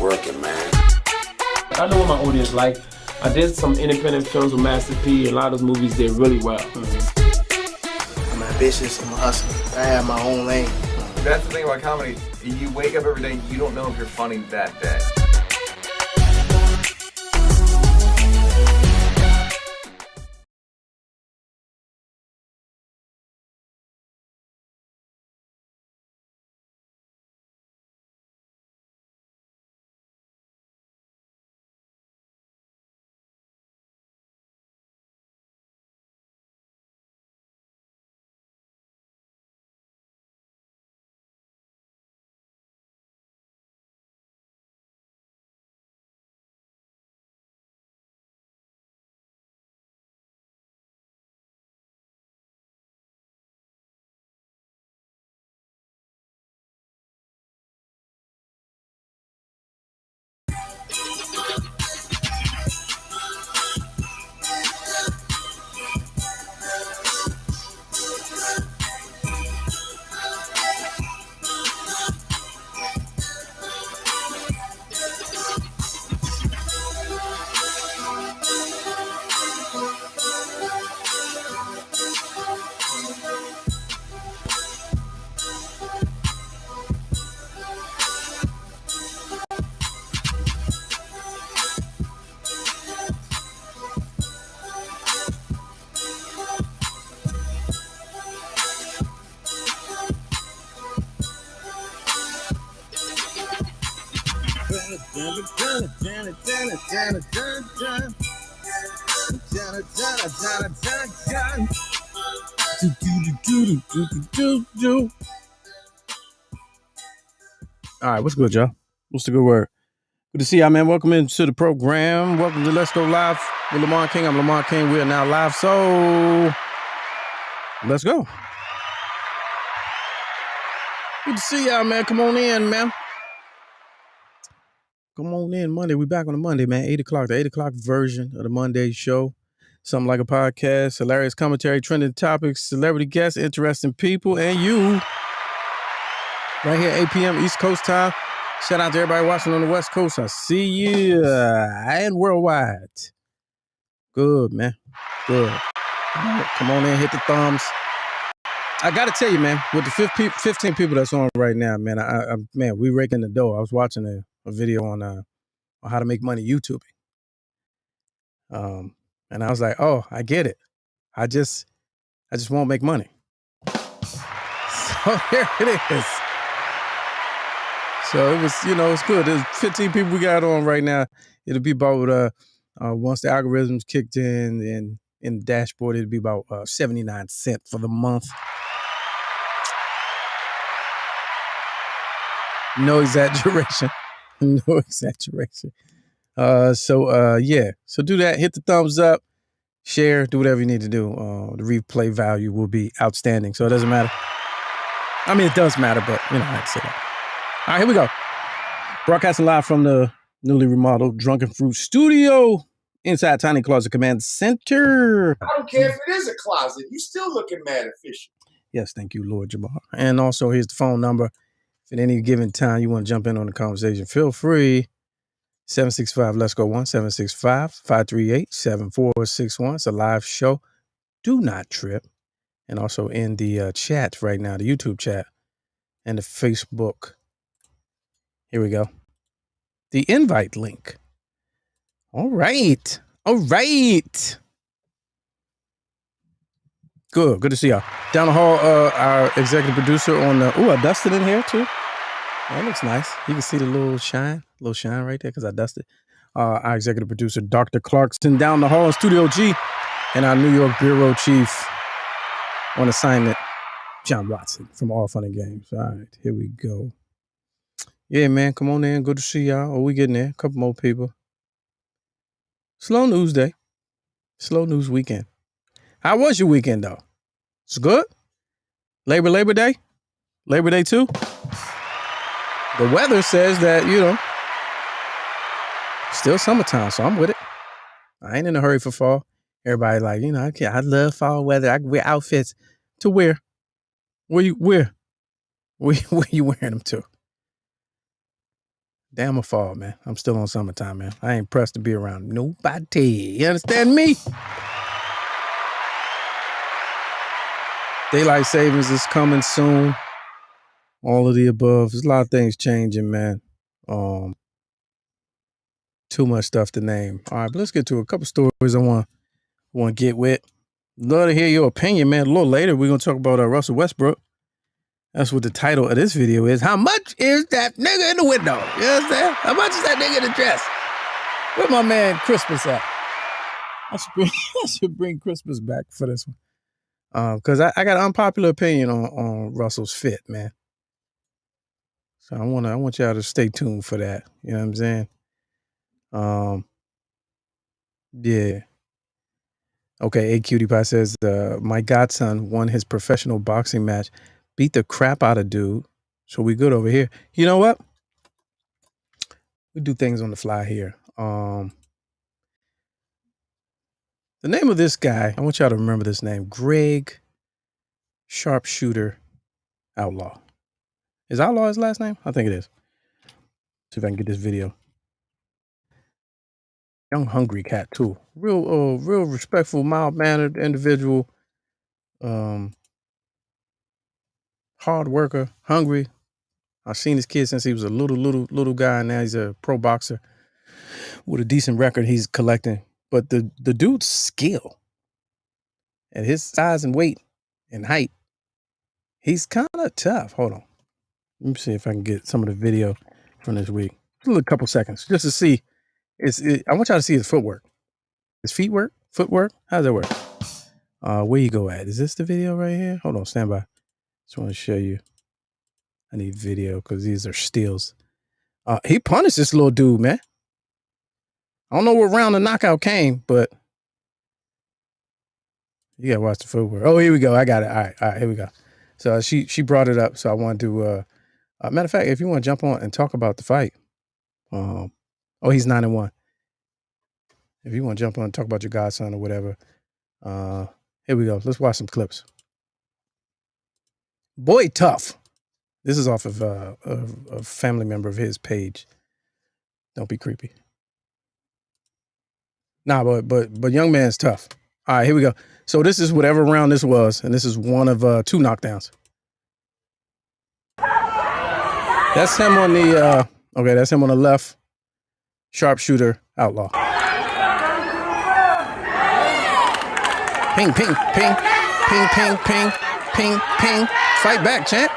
working, man. I know what my audience like. I did some independent films with Master P. A lot of those movies did really well. I'm ambitious. I'm a hustler. I have my own lane. That's the thing about comedy. You wake up every day, you don't know if you're funny that day. All right, what's good, y'all? What's the good word? Good to see y'all, man. Welcome into the program. Welcome to Let's Go Live with Lamont King. I'm Lamont King. We are now live, so let's go. Good to see y'all, man. Come on in, man. Come on in Monday. We back on a Monday, man. 8 o'clock, the 8 o'clock version of the Monday show. Something like a podcast, hilarious commentary, trending topics, celebrity guests, interesting people, and you. Right here, 8 p.m. East Coast time. Shout out to everybody watching on the West Coast. I see you. And worldwide. Good, man. Good. Come on in, hit the thumbs. I got to tell you, man, with the 15 people that's on right now, man, man, we raking the dough. I was watching a video on how to make money YouTubing. And I was like, oh, I get it. I just won't make money. So here it is. So it was, it's good. There's 15 people we got on right now. It'll be about, once the algorithms kicked in the dashboard, it'll be about 79 cents for the month. No exaggeration. No exaggeration. So do that. Hit the thumbs up, share, do whatever you need to do. The replay value will be outstanding. So it doesn't matter. I mean, it does matter, but I have to say that. All right, here we go. Broadcasting live from the newly remodeled Drunken Fruit Studio inside Tiny Closet Command Center. I don't care if it is a closet. You still looking mad efficient. Yes, thank you, Lord Jabbar. And also, here's the phone number. If at any given time you want to jump in on the conversation, feel free. 765 Let's Go 1 765 538 7461. It's a live show. Do not trip. And also in the chat right now, the YouTube chat and the Facebook. Here we go. The invite link. All right. All right. Good to see y'all. Down the hall, our executive producer on the, I dusted in here too. That looks nice. You can see the little shine right there because I dusted. Our executive producer, Dr. Clarkson, down the hall in Studio G, and our New York bureau chief on assignment, John Watson from All Fun and Games. All right, here we go. Yeah, man, come on in. Good to see y'all. We getting there. A couple more people. Slow news day. Slow news weekend. How was your weekend, though? It's good? Labor Day? Labor Day, too? The weather says that, still summertime, so I'm with it. I ain't in a hurry for fall. Everybody like, I love fall weather. I can wear outfits. To where? Where you wearing them to? Damn a fall, man. I'm still on summertime, man. I ain't pressed to be around nobody. You understand me? Daylight savings is coming soon. All of the above. There's a lot of things changing, man. Too much stuff to name. All right, but let's get to a couple stories I want to get with. Love to hear your opinion, man. A little later, we're going to talk about Russell Westbrook. That's what the title of this video is. How much is that nigga in the window? You understand? How much is that nigga in the dress? Where my man Christmas at? I should bring Christmas back for this one. Because I got an unpopular opinion on Russell's fit, man. So I want y'all to stay tuned for that. You know what I'm saying? Yeah. Okay, A Cutie Pie says, my godson won his professional boxing match, beat the crap out of dude. So we good over here. You know what? We do things on the fly here. The name of this guy, I want y'all to remember this name, Greg Sharpshooter Outlaw. Is Outlaw his last name? I think it is. See if I can get this video. Young hungry cat too. Real respectful, mild-mannered individual. Hard worker, hungry. I've seen this kid since he was a little guy, and now he's a pro boxer with a decent record he's collecting. But the dude's skill at his size and weight and height, he's kind of tough. Hold on. Let me see if I can get some of the video from this week. Just a couple seconds just to see. I want y'all to see his footwork. His footwork. How does that work? Where you go at? Is this the video right here? Hold on, stand by. Just want to show you. I need video because these are steals. He punished this little dude, man. I don't know what round the knockout came, but you gotta watch the footwork. Oh, here we go. I got it. All right, here we go. So she brought it up, so I wanted to. Matter of fact, if you want to jump on and talk about the fight, he's 9-1. If you want to jump on and talk about your godson or whatever, here we go. Let's watch some clips. Boy, tough. This is off of a family member of his page. Don't be creepy. Nah, but young man's tough. All right, here we go. So this is whatever round this was, and this is one of 2 knockdowns. That's him on the that's him on the left. Sharpshooter Outlaw. Ping, ping, ping, ping, ping, ping, ping, ping. Fight back, champ.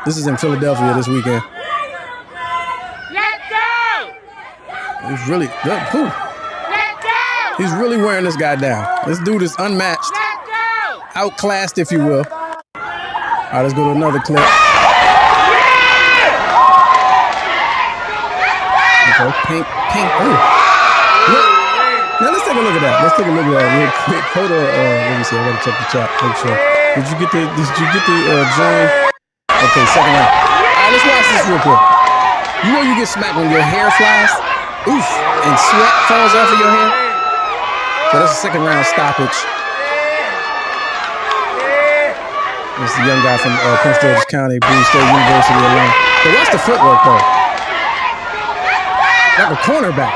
This is in Philadelphia this weekend. Let's go! He's really Let's go! He's really wearing this guy down. This dude is unmatched, Let's go! outclassed, if you will. All right, let's go to another clip. Okay, pink. Ooh. Look. Now let's take a look at that. Let's take a look at that real quick. Hold on. Let me see. I gotta check the chat. Make sure. Did you get the join? Okay, second round. All right, let's watch this real quick. You know you get smacked when your hair flies? Oof. And sweat falls off of your hair? So that's a second round stoppage. This is the young guy from Prince George's County, Boone State University, Atlanta. But watch the footwork, though. Like a cornerback.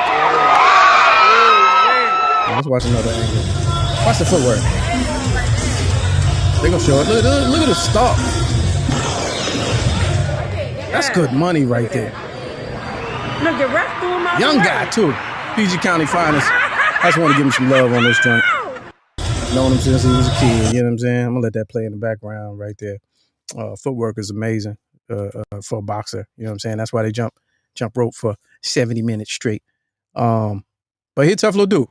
Now, let's watch another angle. Watch the footwork. They're going to show it. Look at the stalk. That's good money right there. Look, the ref threw him out. Young guy, too. PG County finest. I just want to give him some love on this joint. Known him since he was a kid, you know what I'm saying? I'm going to let that play in the background right there. Footwork is amazing for a boxer, you know what I'm saying? That's why they jump rope for 70 minutes straight. But he's a tough little dude.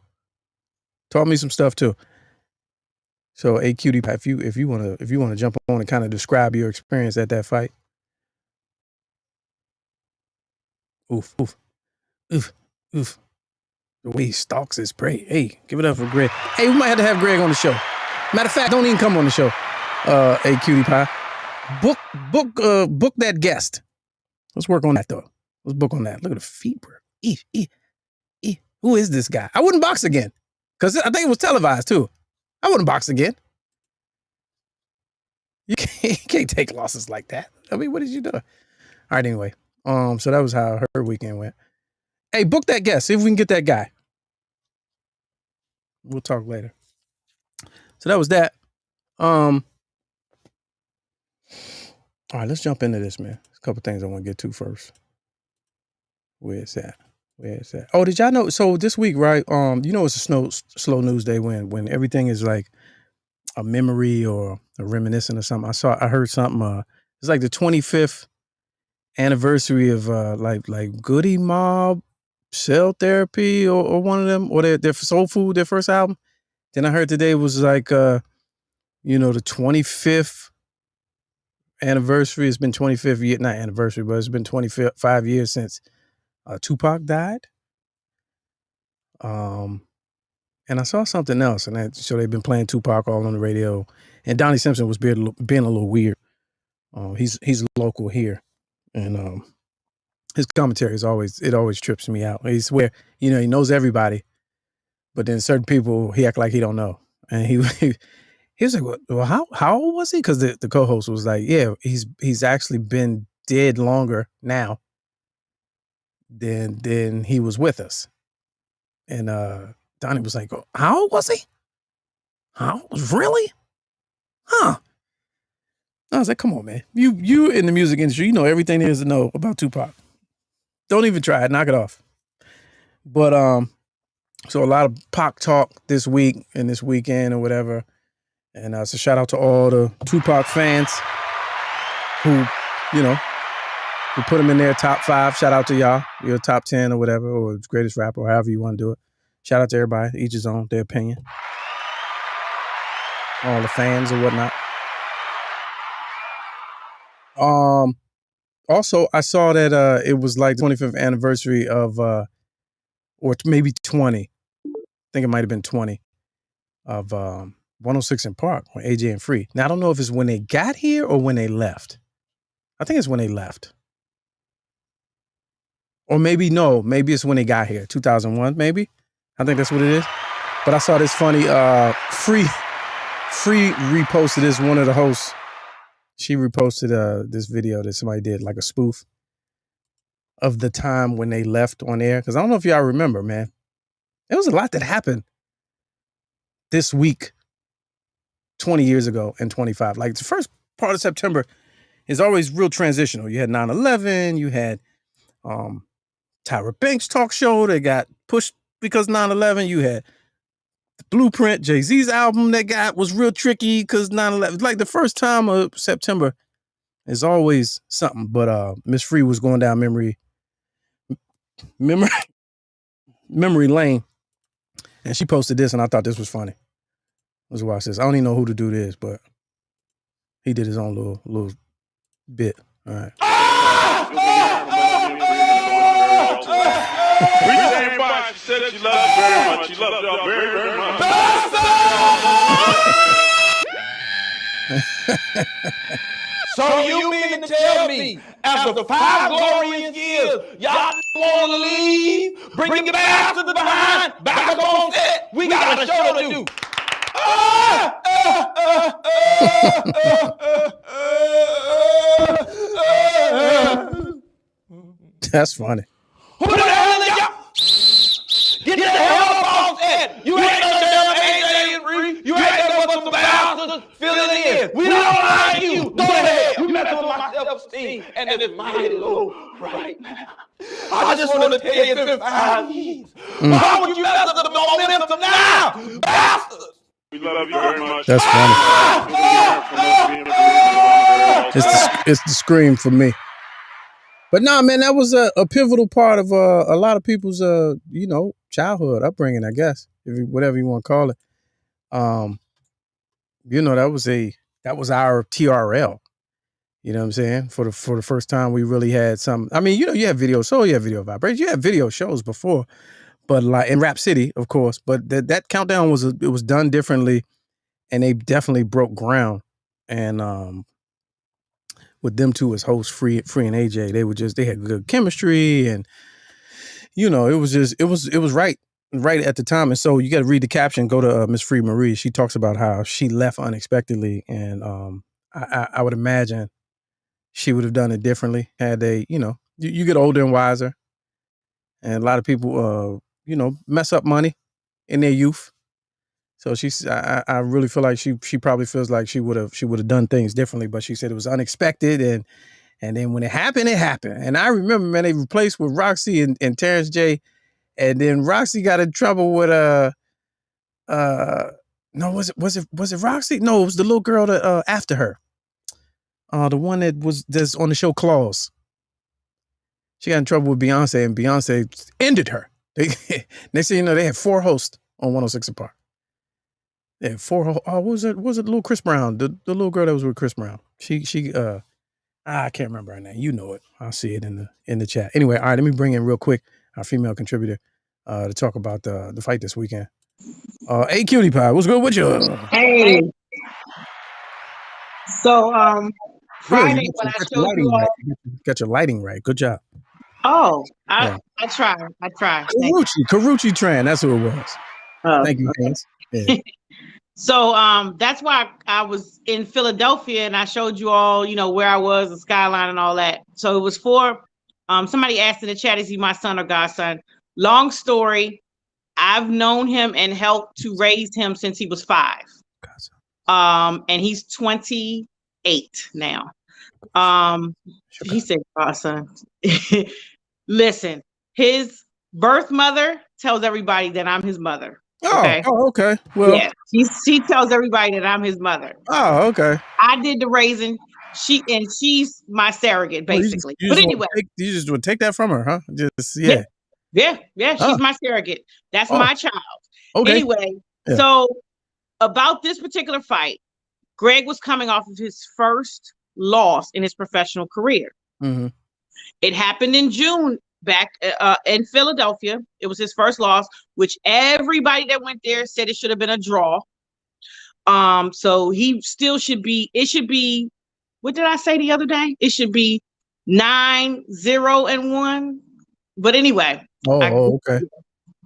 Taught me some stuff too. So, hey, Cutie Pie, if you want to jump on and kind of describe your experience at that fight. Oof. The way he stalks his prey. Hey, give it up for Greg. Hey, we might have to have Greg on the show. Matter of fact, don't even come on the show. Hey, Cutie Pie. Book that guest. Let's work on that though. Let's book on that. Look at the feet, bro. Who is this guy? I wouldn't box again. Because I think it was televised too. I wouldn't box again. You can't. he can't take losses like that. I mean, what did you do? All right, anyway. So that was how her weekend went. Hey, book that guest. See if we can get that guy. We'll talk later. So that was that. All right, let's jump into this, man. There's a couple things I want to get to first. Where's that? Oh, did y'all know? So this week, right? It's a slow news day when everything is like a memory or a reminiscent or something. I heard something. It's like the 25th anniversary of like Goody Mob, Cell Therapy, or one of them, or their Soul Food, their first album. Then I heard today was like the 25th anniversary. It's been 25th year, not anniversary, but it's been 25 years since Tupac died. And I saw something else, and so they've been playing Tupac all on the radio. And Donnie Simpson was being a little weird. He's local here, and his commentary always trips me out. He's where he knows everybody, but then certain people he act like he don't know. And he was like, well, how old was he? Because the co-host was like, yeah, he's actually been dead longer now than he was with us. And Donnie was like, oh, how old was he? Really? Huh? I was like, come on, man. You in the music industry, you know everything there is to know about Tupac. Don't even try it. Knock it off. But so a lot of Pac talk this week and this weekend or whatever. And so shout out to all the Tupac fans who put him in their top 5. Shout out to y'all. Your top 10 or whatever, or greatest rapper, or however you want to do it. Shout out to everybody. Each his own, their opinion. All the fans or whatnot. Also, I saw that it was like the 25th anniversary of, or maybe 20. I think it might have been 20 of 106 in Park on AJ and Free. Now, I don't know if it's when they got here or when they left. I think it's when they left. Or maybe it's when they got here, 2001, maybe. I think that's what it is. But I saw this funny, Free reposted this, one of the hosts. She reposted this video that somebody did, like a spoof of the time when they left on air. Because I don't know if y'all remember, man. There was a lot that happened this week, 20 years ago and 25. Like the first part of September is always real transitional. You had 9/11. You had Tyra Banks talk show that got pushed because 9/11. You had the Blueprint, Jay-Z's album that was real tricky because 9/11. Like the first time of September is always something. But Miss Free was going down memory lane, and she posted this, and I thought this was funny. Let's watch this. I don't even know who to do this, but he did his own little bit. All right. She said she loved you very much. She loved y'all very, very much. So you mean to tell me, after 5 glorious years, y'all want to leave, bring the bastard behind, back up on set? We got a show to do. That's funny. Who the hell are y'all? Get the hell up on set. You ain't no damn AJ and Free. You ain't no but some bastards filling in. We don't like you. Go ahead. You messing with my self-esteem, and it's mighty low right now. I just want to tell you, it's been 5 years. Why would you mess up the momentum now? Bastards! We love you very much. That's funny. It's the scream for me. But nah, man, that was a pivotal part of a lot of people's childhood upbringing, I guess, whatever you want to call it. That was our TRL. You know what I'm saying? For the first time, we really had some. I mean, you had video soul, you had video vibration, you had video shows before, but like in Rap City, of course. But that countdown was done differently, and they definitely broke ground. And with them two as hosts, Free and AJ, they had good chemistry, and it was right at the time. And so you got to read the caption. Go to Miss Free Marie. She talks about how she left unexpectedly, and I would imagine she would have done it differently had they, you get older and wiser, and a lot of people, mess up money in their youth. So I really feel like she probably feels like she would have done things differently, but she said it was unexpected, and then when it happened, it happened. And I remember, man, they replaced with Roxy and Terrence J, and then Roxy got in trouble with no, was it Roxy? No, it was the little girl that after her. The one that's on the show Claws. She got in trouble with Beyonce, and Beyonce ended her. Next thing you know, they had 4 hosts on 106 and Park. They had 4 hosts. Oh, was it little Chris Brown? The little girl that was with Chris Brown. I can't remember her name. You know it. I'll see it in the chat. Anyway, all right, let me bring in real quick our female contributor to talk about the fight this weekend. Hey, Cutie Pie, what's good with you? Hey. So, Friday Good, when I showed you all. Got your lighting right. Good job. Oh, I try. Karuchi Tran, that's who it was. Thank you, Haynes. Yeah. So that's why I was in Philadelphia and I showed you all, where I was, the skyline and all that. So it was for somebody asked in the chat, is he my son or godson? Long story. I've known him and helped to raise him since he was 5. And he's 28 now. He said godson. Listen, his birth mother tells everybody that I'm his mother. Okay. Oh, okay. Well, yeah, she tells everybody that I'm his mother. Oh, okay. I did the raising. She's my surrogate, basically. But anyway, you just would take that from her, huh? Just yeah. She's my surrogate. That's my child. Okay. Anyway, so about this particular fight, Greg was coming off of his first loss in his professional career. Mm-hmm. It happened in June back in Philadelphia. It was his first loss, which everybody that went there said it should have been a draw. So he still should be, it should be, what did I say the other day? It should be 9-0-1. But anyway. Okay.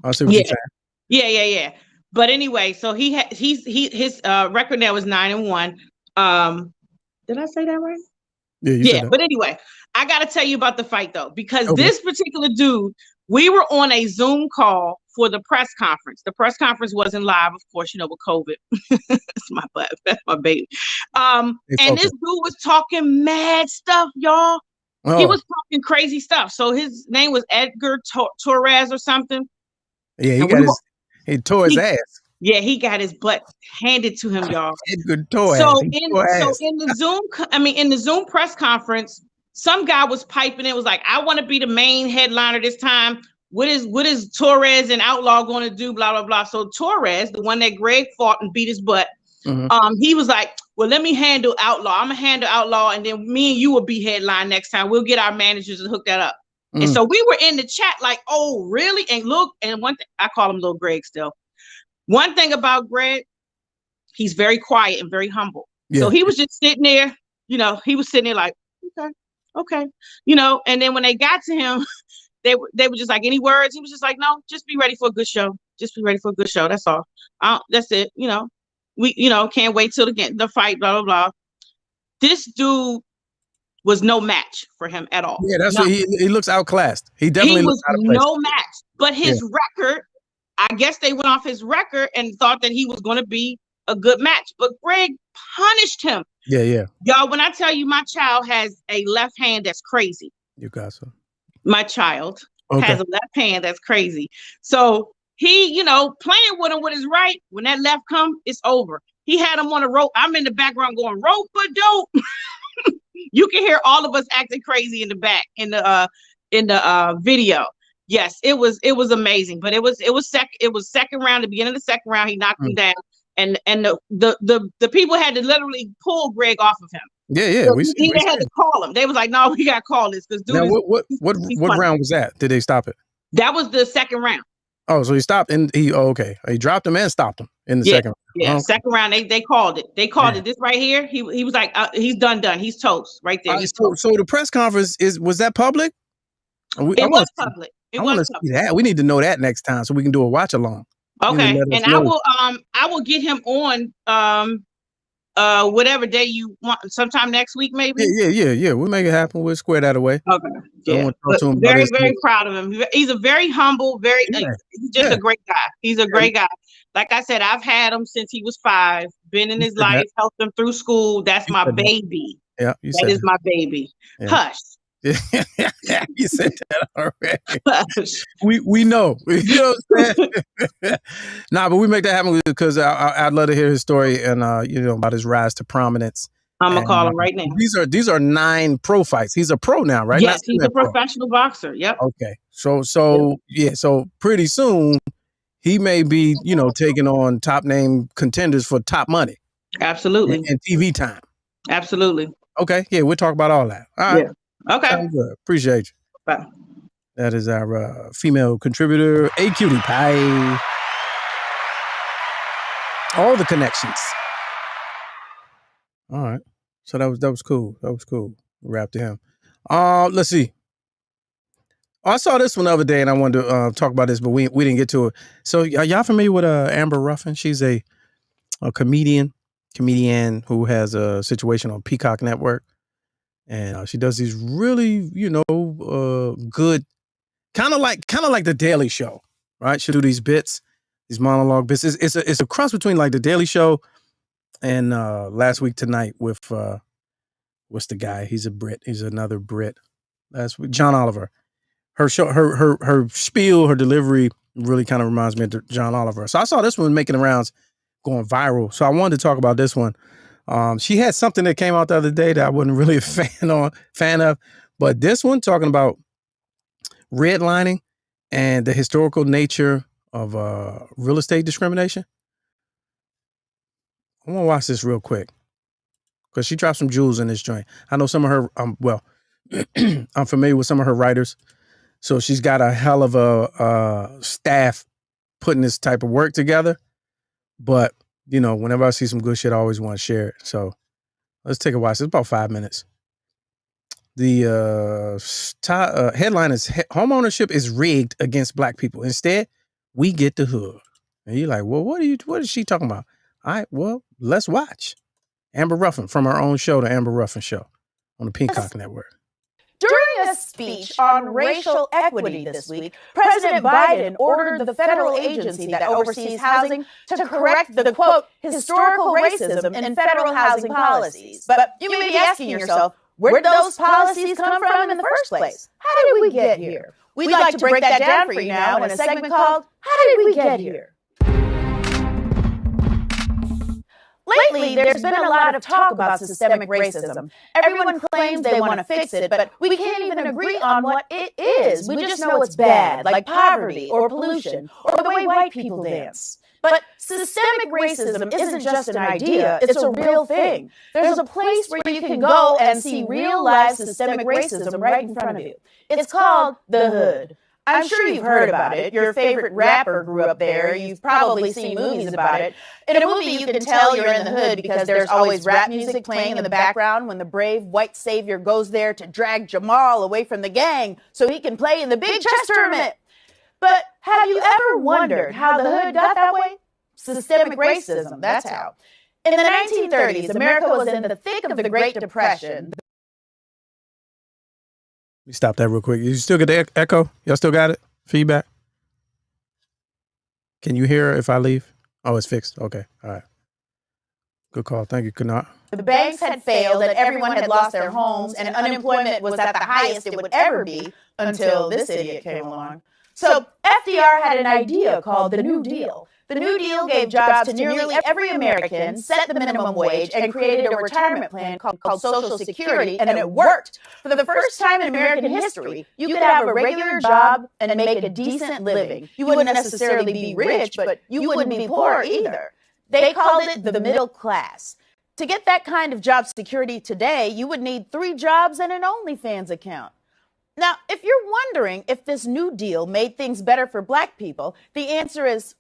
I see what you're saying. Yeah. But anyway, so his record now is 9-1. Did I say that right? Yeah. But anyway, I got to tell you about the fight though, because this particular dude, we were on a Zoom call for the press conference. The press conference wasn't live, of course, with COVID. That's my butt. That's my baby. And this dude was talking mad stuff, y'all. Oh. He was talking crazy stuff. So his name was Edgar Torres or something. Yeah, he tore his ass. Yeah, he got his butt handed to him, y'all. Edgar Torres. So in the Zoom press conference, some guy was piping in, was like, I want to be the main headliner this time. What is Torres and Outlaw going to do? Blah, blah, blah. So Torres, the one that Greg fought and beat his butt, he was like, well, let me handle Outlaw. I'm going to handle Outlaw, and then me and you will be headline next time. We'll get our managers to hook that up. And so we were in the chat like, oh, really? And look, and one thing, I call him Little Greg still. One thing about Greg, he's very quiet and very humble. Yeah. So he was just sitting there, he was sitting there like, okay. And then when they got to him, they were just like, any words? He was just like, no, just be ready for a good show. Just be ready for a good show. That's all. That's it. We, can't wait till the fight, blah, blah, blah. This dude was no match for him at all. Yeah, that's what he looks outclassed. He definitely was no match. But his record, I guess they went off his record and thought that he was going to be a good match. But Greg punished him. Yeah. Y'all, when I tell you my child has a left hand that's crazy. You got some. My child has a left hand that's crazy. So he, playing with him with his right. When that left come, it's over. He had him on a rope. I'm in the background going, rope but dope. You can hear all of us acting crazy in the back in the video. Yes, it was amazing. But it was second round, the beginning of the second round, he knocked him down. And the people had to literally pull Greg off of him. Yeah. So he had to call him. They was like, no, we gotta call this because now what round was that? Did they stop it? That was the second round. Oh, so he stopped and he dropped him and stopped him in the second round. Yeah, second round they called it. They called it. This right here. He was like, he's done. He's toast right there. So the press conference was that public? It was public. I want to see that. We need to know that next time so we can do a watch along. Okay, and I will get him on Whatever day you want, sometime next week, maybe. Yeah. We'll make it happen. We'll square that away. Okay. So I Yeah. want to talk to him about Very, his very proud of him. He's a very humble, he's just a great guy. He's a great guy. Like I said, I've had him since he was 5, been in his life, helped him through school. That's my baby. Yeah, that is my baby. Yeah. Hush. You said that already. Hush. We know. You know what I'm saying? Nah, but we make that happen because I'd love to hear his story and about his rise to prominence. I'm gonna call him right now. These are 9 pro fights. He's a pro now, right? Yes, he's a professional boxer. Yep. Okay. So pretty soon he may be, taking on top name contenders for top money. Absolutely. And TV time. Absolutely. Okay. Yeah, we'll talk about all that. All right. Yeah. Okay. Sounds good. Appreciate you. Bye. That is our female contributor, A Cutie Pie. All the connections. All right. So that was cool. That was cool. Wrap to him. Let's see. I saw this one the other day and I wanted to talk about this, but we didn't get to it. So are y'all familiar with Amber Ruffin? She's a comedian who has a situation on Peacock Network. And she does these really, good, kind of like the Daily Show, right? She'll do these bits, these monologue bits. It's a cross between like the Daily Show and Last Week Tonight with what's the guy? He's a Brit. He's another Brit. Last week, John Oliver. Her show, her spiel, her delivery really kind of reminds me of John Oliver. So I saw this one making the rounds, going viral. So I wanted to talk about this one. She had something that came out the other day that I wasn't really a fan of, but this one talking about redlining and the historical nature of real estate discrimination. I want to watch this real quick because she dropped some jewels in this joint. I know some of her, I'm familiar with some of her writers. So she's got a hell of a staff putting this type of work together. But, whenever I see some good shit, I always want to share it. So let's take a watch. It's about 5 minutes. The headline is homeownership is rigged against Black people. Instead, we get the hood. And you're like, well, what is she talking about? All right, well, let's watch. Amber Ruffin from her own show, The Amber Ruffin Show on the Peacock Network. During a speech on racial equity this week, President Biden ordered the federal agency that oversees housing to correct the, quote, historical racism in federal housing policies. But you may be asking yourself, where did those policies come from in the first place? How did we get here? We'd like to break that down for you now in a segment called, How Did We Get Here? Lately, there's been a lot of talk about systemic racism. Everyone claims they want to fix it, but we can't even agree on what it is. We just know it's bad, like poverty or pollution or the way white people dance. But systemic racism isn't just an idea, it's a real thing. There's a place where you can go and see real-life systemic racism right in front of you. It's called the Hood. I'm sure you've heard about it. Your favorite rapper grew up there. You've probably seen movies about it. In a movie, you can tell you're in the hood because there's always rap music playing in the background when the brave white savior goes there to drag Jamal away from the gang so he can play in the big chess tournament. But have you ever wondered how the hood got that way? Systemic racism, that's how. In the 1930s, America was in the thick of the Great Depression. We stop that real quick. You still get the echo? Y'all still got it? Feedback? Can you hear if I leave? Oh, it's fixed. Okay. All right. Good call. Thank you, Kunal. The banks had failed and everyone had lost their homes and unemployment was at the highest it would ever be until this idiot came along. So FDR had an idea called the New Deal. The New Deal gave jobs to nearly every American, set the minimum wage, and created a retirement plan called Social Security, and it worked. For the first time in American history, you could have a regular job and make a decent living. You wouldn't necessarily be rich, but you wouldn't be poor either. They called it the middle class. To get that kind of job security today, you would need 3 jobs and an OnlyFans account. Now, if you're wondering if this New Deal made things better for Black people, the answer is,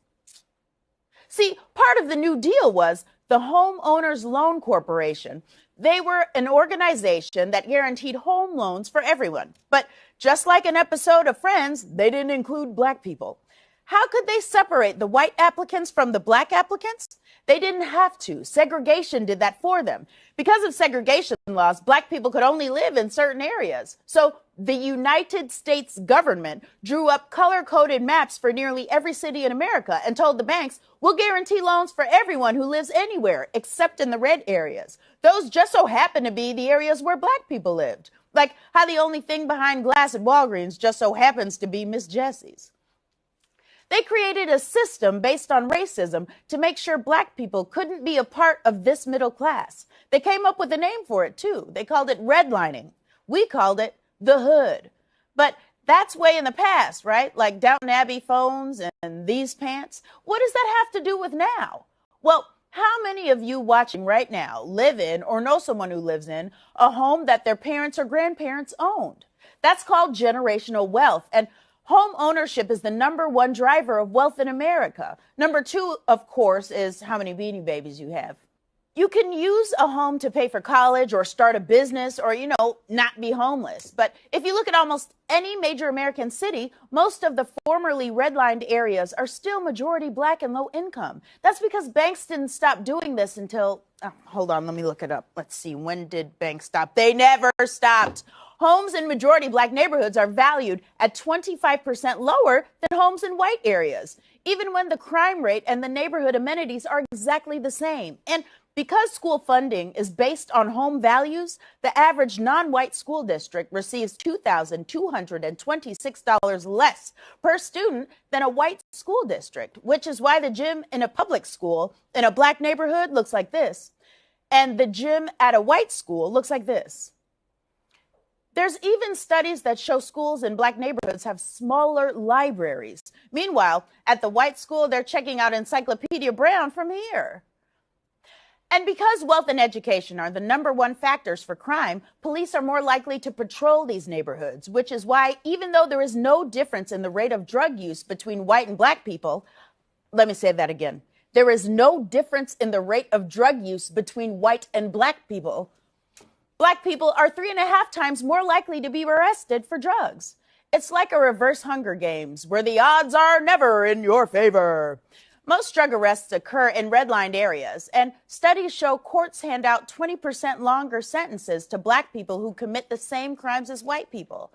see, part of the New Deal was the Homeowners Loan Corporation. They were an organization that guaranteed home loans for everyone. But just like an episode of Friends, they didn't include Black people. How could they separate the white applicants from the black applicants? They didn't have to. Segregation did that for them. Because of segregation laws, black people could only live in certain areas. So the United States government drew up color-coded maps for nearly every city in America and told the banks, we'll guarantee loans for everyone who lives anywhere except in the red areas. Those just so happen to be the areas where black people lived. Like how the only thing behind glass at Walgreens just so happens to be Miss Jessie's. They created a system based on racism to make sure black people couldn't be a part of this middle class. They came up with a name for it, too. They called it redlining. We called it the hood. But that's way in the past, right? Like Downton Abbey phones and these pants. What does that have to do with now? Well, how many of you watching right now live in or know someone who lives in a home that their parents or grandparents owned? That's called generational wealth. And home ownership is the #1 driver of wealth in America. Number 2, of course, is how many Beanie Babies you have. You can use a home to pay for college or start a business or, not be homeless. But if you look at almost any major American city, most of the formerly redlined areas are still majority black and low income. That's because banks didn't stop doing this until, hold on, let me look it up. Let's see, when did banks stop? They never stopped. Homes in majority black neighborhoods are valued at 25% lower than homes in white areas, even when the crime rate and the neighborhood amenities are exactly the same. And because school funding is based on home values, the average non-white school district receives $2,226 less per student than a white school district, which is why the gym in a public school in a black neighborhood looks like this, and the gym at a white school looks like this. There's even studies that show schools in black neighborhoods have smaller libraries. Meanwhile, at the white school, they're checking out Encyclopedia Brown from here. And because wealth and education are the #1 factors for crime, police are more likely to patrol these neighborhoods, which is why even though there is no difference in the rate of drug use between white and black people, let me say that again. There is no difference in the rate of drug use between white and black people. Black people are 3.5 times more likely to be arrested for drugs. It's like a reverse Hunger Games, where the odds are never in your favor. Most drug arrests occur in redlined areas, and studies show courts hand out 20% longer sentences to black people who commit the same crimes as white people.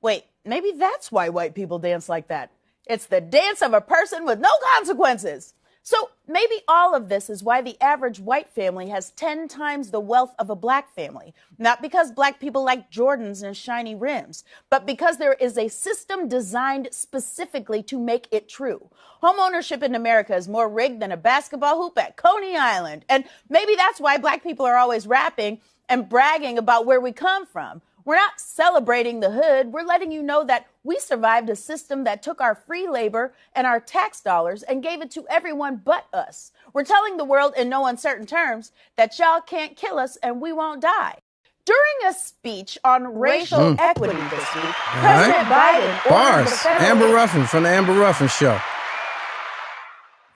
Wait, maybe that's why white people dance like that. It's the dance of a person with no consequences. So maybe all of this is why the average white family has 10 times the wealth of a black family. Not because black people like Jordans and shiny rims, but because there is a system designed specifically to make it true. Home ownership in America is more rigged than a basketball hoop at Coney Island. And maybe that's why black people are always rapping and bragging about where we come from. We're not celebrating the hood. We're letting you know that we survived a system that took our free labor and our tax dollars and gave it to everyone but us. We're telling the world in no uncertain terms that y'all can't kill us and we won't die. During a speech on racial equity this week, President Biden ordered the federal Amber Ruffin from the Amber Ruffin Show.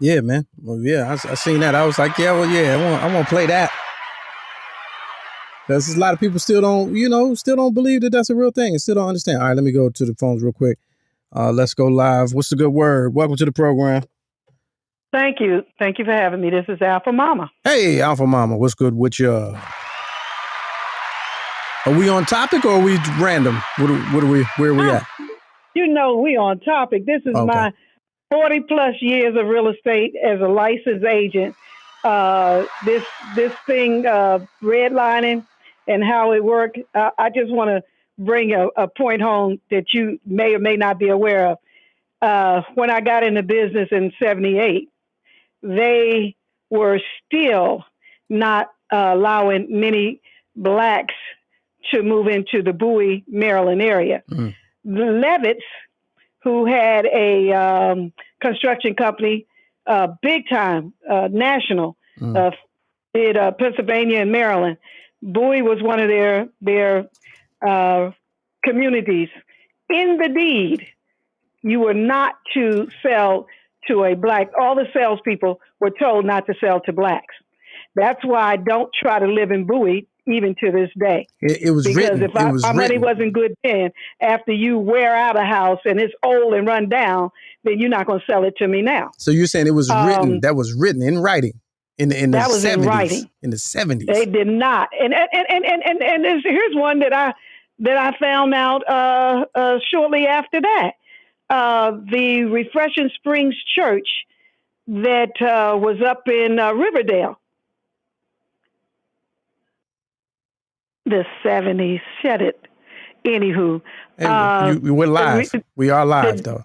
Yeah, man. Well, yeah, I seen that. I was like, I want to play that. Because a lot of people still don't believe that that's a real thing and still don't understand. All right, let me go to the phones real quick. Let's go live. What's the good word? Welcome to the program. Thank you. Thank you for having me. This is Alpha Mama. Hey, Alpha Mama. What's good with you? Are we on topic or are we random? Where are we at? You know, we on topic. This is my 40 plus years of real estate as a licensed agent. This thing, redlining and how it worked. I just want to bring a point home that you may or may not be aware of. When I got into business in 78, they were still not allowing many blacks to move into the Bowie, Maryland area. The Levitts, who had a construction company, big time, national, in Pennsylvania and Maryland. Bowie was one of their communities. In the deed, you were not to sell to a black. All the salespeople were told not to sell to blacks. That's why I don't try to live in Bowie even to this day. It was because written. If my money wasn't good then, after you wear out a house and it's old and run down, then you're not going to sell it to me now. So you're saying it was written? That was written in writing in the that was 70s. In writing. In the 70s. They did not. And here's one that I found out shortly after that. The Refreshing Springs Church that was up in Riverdale. The 70s. Shut it. Anywho. Hey, we're live. We are live, though.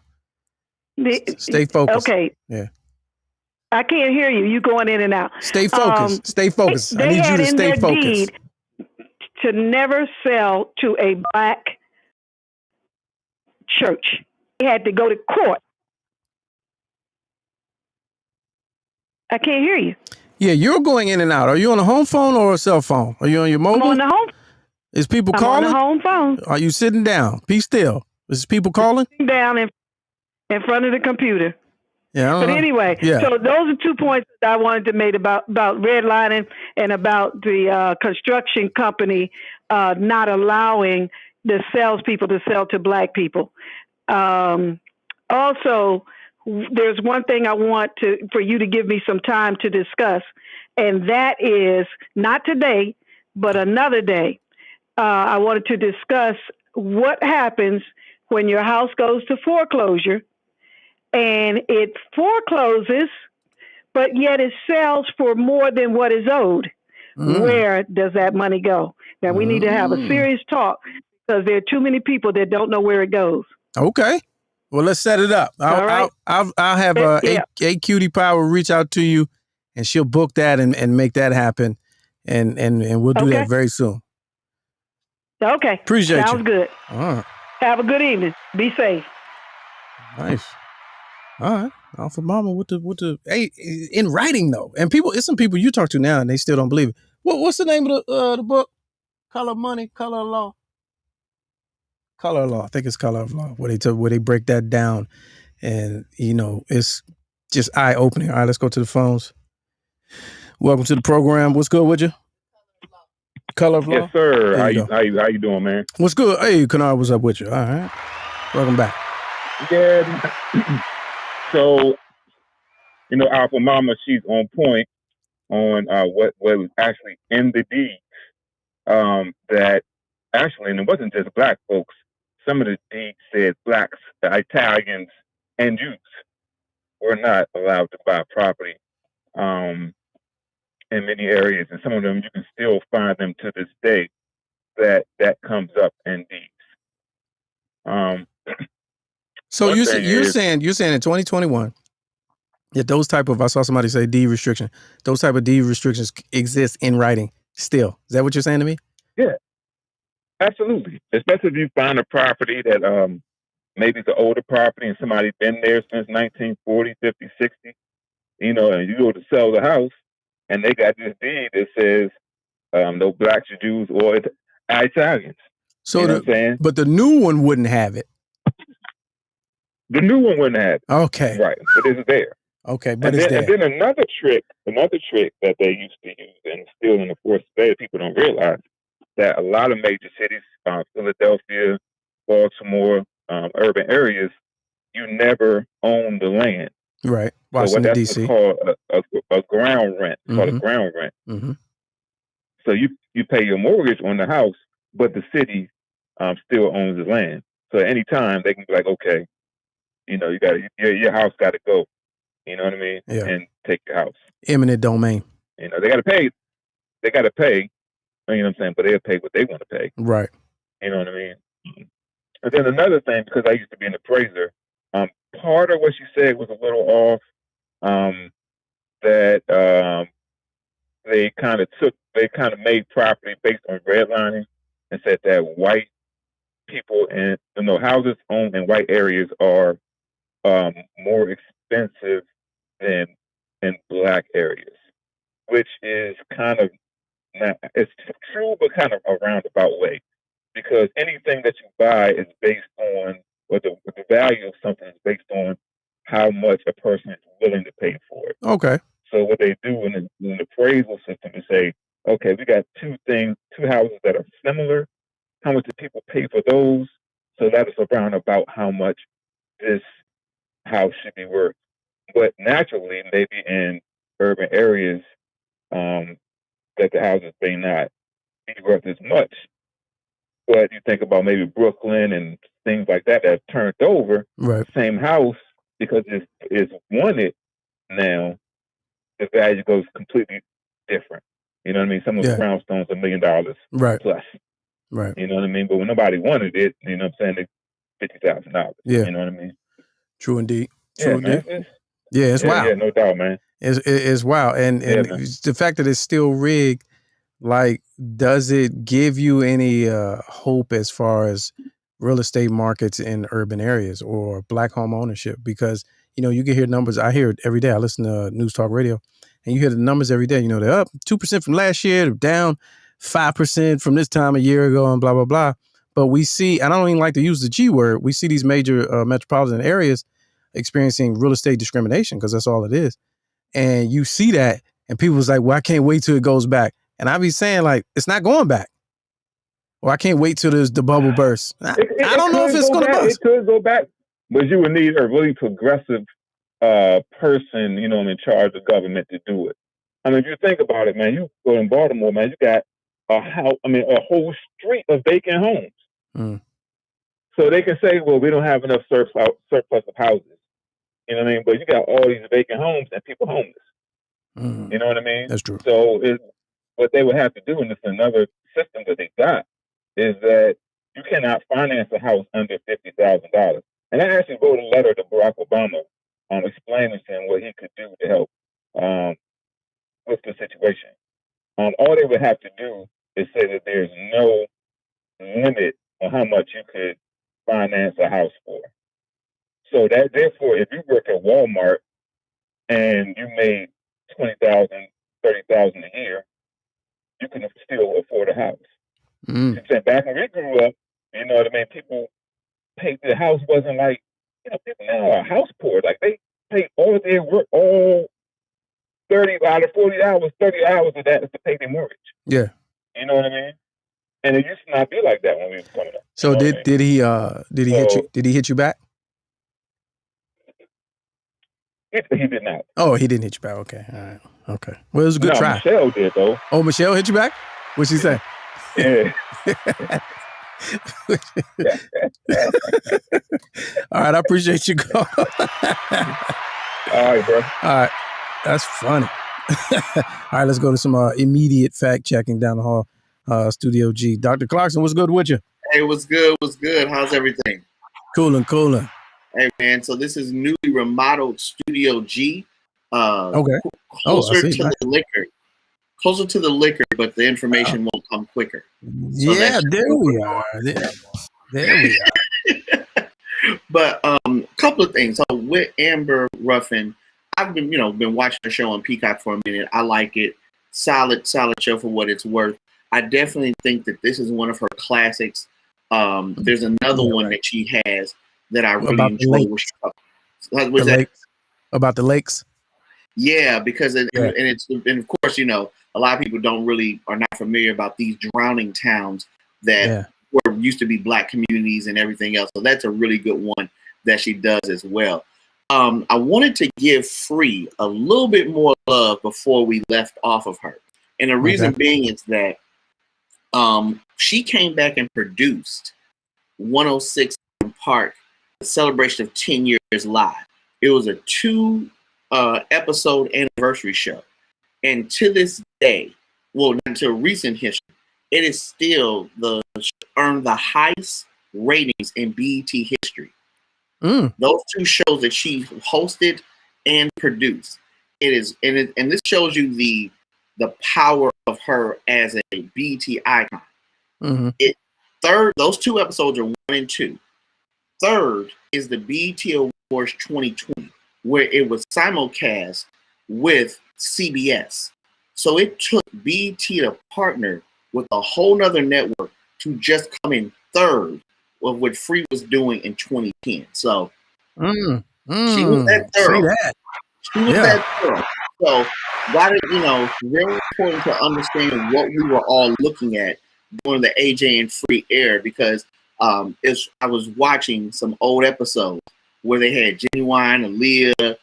Stay focused. Okay. Yeah. I can't hear you. You going in and out. Stay focused. Stay focused. I They need you had to in stay their focused. deed to never sell to a black church. They had to go to court. I can't hear you. Yeah, you're going in and out. Are you on a home phone or a cell phone? Are you on your mobile? I'm on the home. Is people I'm calling? on the home phone. Are you sitting down? Be still. Is people calling? Sitting down in front of the computer. Yeah. But anyway, yeah. So those are 2 points that I wanted to make about redlining and about the construction company not allowing the salespeople to sell to black people. Also, there's one thing I want for you to give me some time to discuss, and that is not today, but another day. I wanted to discuss what happens when your house goes to foreclosure and it forecloses, but yet it sells for more than what is owed. Where does that money go? Now, we need to have a serious talk because there are too many people that don't know where it goes. Okay. Well, let's set it up. I'll have A Cutie Power reach out to you, and she'll book that and make that happen, and we'll do that very soon. Okay. Appreciate you. Sounds good. All right. Have a good evening. Be safe. Nice. All right. Alpha Mama with the hey, in writing though, and it's some people you talk to now and they still don't believe it. What's the name of the book? Color Money, Color of Law. Color of Law. I think it's Color of Law where they break that down, and it's just eye opening. All right, let's go to the phones. Welcome to the program. What's good with you? Color of Law. Yes, sir. How you doing, man? What's good? Hey, Kennard, what's up with you? All right. Welcome back. Yeah. So, Alpha Mama, she's on point on what was actually in the deeds. That actually, and it wasn't just black folks. Some of the deeds said blacks, the Italians, and Jews were not allowed to buy property in many areas, and some of them you can still find them to this day. That comes up in deeds. So you're saying in 2021 that those type of, I saw somebody say deed restriction, those type of deed restrictions exist in writing still. Is that what you're saying to me? Yeah, absolutely. Especially if you find a property that maybe it's an older property and somebody's been there since 1940, 50, 60, and you go to sell the house and they got this deed that says no blacks or Jews or Italians. So you know what I'm saying? But the new one wouldn't have it. The new one wouldn't have it. Okay. Right. But it's there. Okay, but and it's then, there. And then another trick that they used to use and still in the force today, people don't realize that a lot of major cities, Philadelphia, Baltimore, urban areas, you never own the land. Right. Washington, D.C. So what's called a ground rent. It's called a ground rent. Mm-hmm. So you pay your mortgage on the house, but the city still owns the land. So at any time they can be like, okay, you got your house got to go. You know what I mean? Yeah. And take your house. Eminent domain. They got to pay. They got to pay. You know what I'm saying? But they'll pay what they want to pay. Right. You know what I mean? And then another thing, because I used to be an appraiser, part of what she said was a little off. That they kind of made property based on redlining and said that white people and houses owned in white areas are more expensive than in black areas, which is kind of it's true, but kind of a roundabout way, because anything that you buy is based on, or the value of something is based on how much a person is willing to pay for it. Okay. So what they do in the appraisal system is say, okay, we got two houses that are similar. How much do people pay for those? So that is around about how much this house should be worth. But naturally, maybe in urban areas, that the houses may not be worth as much. But you think about maybe Brooklyn and things like that that have turned over, right? Same house, because it's wanted now, the value goes completely different. You know what I mean? Some of those brownstones $1 million right plus. Right. You know what I mean? But when nobody wanted it, you know what I'm saying, $50,000. Yeah. You know what I mean? True indeed. True man. indeed. It's wild. Yeah, no doubt, man. It's wild. And the fact that it's still rigged, like, does it give you any hope as far as real estate markets in urban areas or black home ownership? Because, you know, you can hear numbers. I hear it every day. I listen to News Talk Radio, and you hear the numbers every day. You know, they're up 2% from last year, they're down 5% from this time a year ago, and blah, blah, blah. But we see, and I don't even like to use the G word, we see these major metropolitan areas experiencing real estate discrimination, because that's all it is. And you see that, and people's like, well, I can't wait till it goes back. And I be saying, like, it's not going back. Or I can't wait till the bubble bursts. I don't know if it's going to bust. It could go back, but you would need a really progressive person, you know, in charge of government to do it. I mean, if you think about it, man, you go in Baltimore, man, you got a whole street of vacant homes. Mm. So they can say, well, we don't have enough surplus of houses. You know what I mean? But you got all these vacant homes and people homeless. Mm. You know what I mean? That's true. So what they would have to do, and it's another system that they got, is that you cannot finance a house under $50,000. And I actually wrote a letter to Barack Obama explaining to him what he could do to help with the situation. All they would have to do is say that there's no limit on how much you could finance a house for. So that, therefore, if you work at Walmart and you made $20,000, $30,000 a year, you can still afford a house. Mm. Back when we grew up, you know what I mean, people paid, the house wasn't like, you know, people now are house poor. Like, they pay all their work, all 30 out of 40 hours, 30 hours of that is to pay their mortgage. Yeah. You know what I mean? And it used to not be like that when we was coming up. So did he hit you back? He did not. Oh, he didn't hit you back. Okay. All right. Okay. Well, it was a good try. Michelle did, though. Oh, Michelle hit you back? What'd she say? Yeah. All right. I appreciate you going. All right, bro. All right. That's funny. All right. Let's go to some immediate fact checking down the hall. Studio G. Dr. Clarkson, what's good with you? Hey, what's good? What's good? How's everything? Coolin'. Hey, man. So this is newly remodeled Studio G. Okay. Closer to the liquor. Closer to the liquor, but the information won't come quicker. So yeah, there we are. There we are. But a couple of things. So with Amber Ruffin, I've been watching the show on Peacock for a minute. I like it. Solid show for what it's worth. I definitely think that this is one of her classics. There's another one that she has that I really enjoy. About the lakes? Yeah, because and of course, you know, a lot of people are not familiar about these drowning towns that used to be black communities and everything else. So that's a really good one that she does as well. I wanted to give Free a little bit more love before we left off of her. And the reason being is that she came back and produced 106 Park, the celebration of 10 years live. It was a 2 episode anniversary show. And to this day, well, not until recent history, it is still earned the highest ratings in BET history. Those 2 shows that she hosted and produced. It is, and this shows you the power of her as a BET icon. Mm-hmm. Those 2 episodes are 1 and 2. Third is the BET Awards 2020, where it was simulcast with CBS. So it took BET to partner with a whole nother network to just come in third of what Free was doing in 2010. So she was that thorough. She was that thorough. So very important to understand what we were all looking at during the AJ and Free era, because I was watching some old episodes, where they had Genuine, Aaliyah.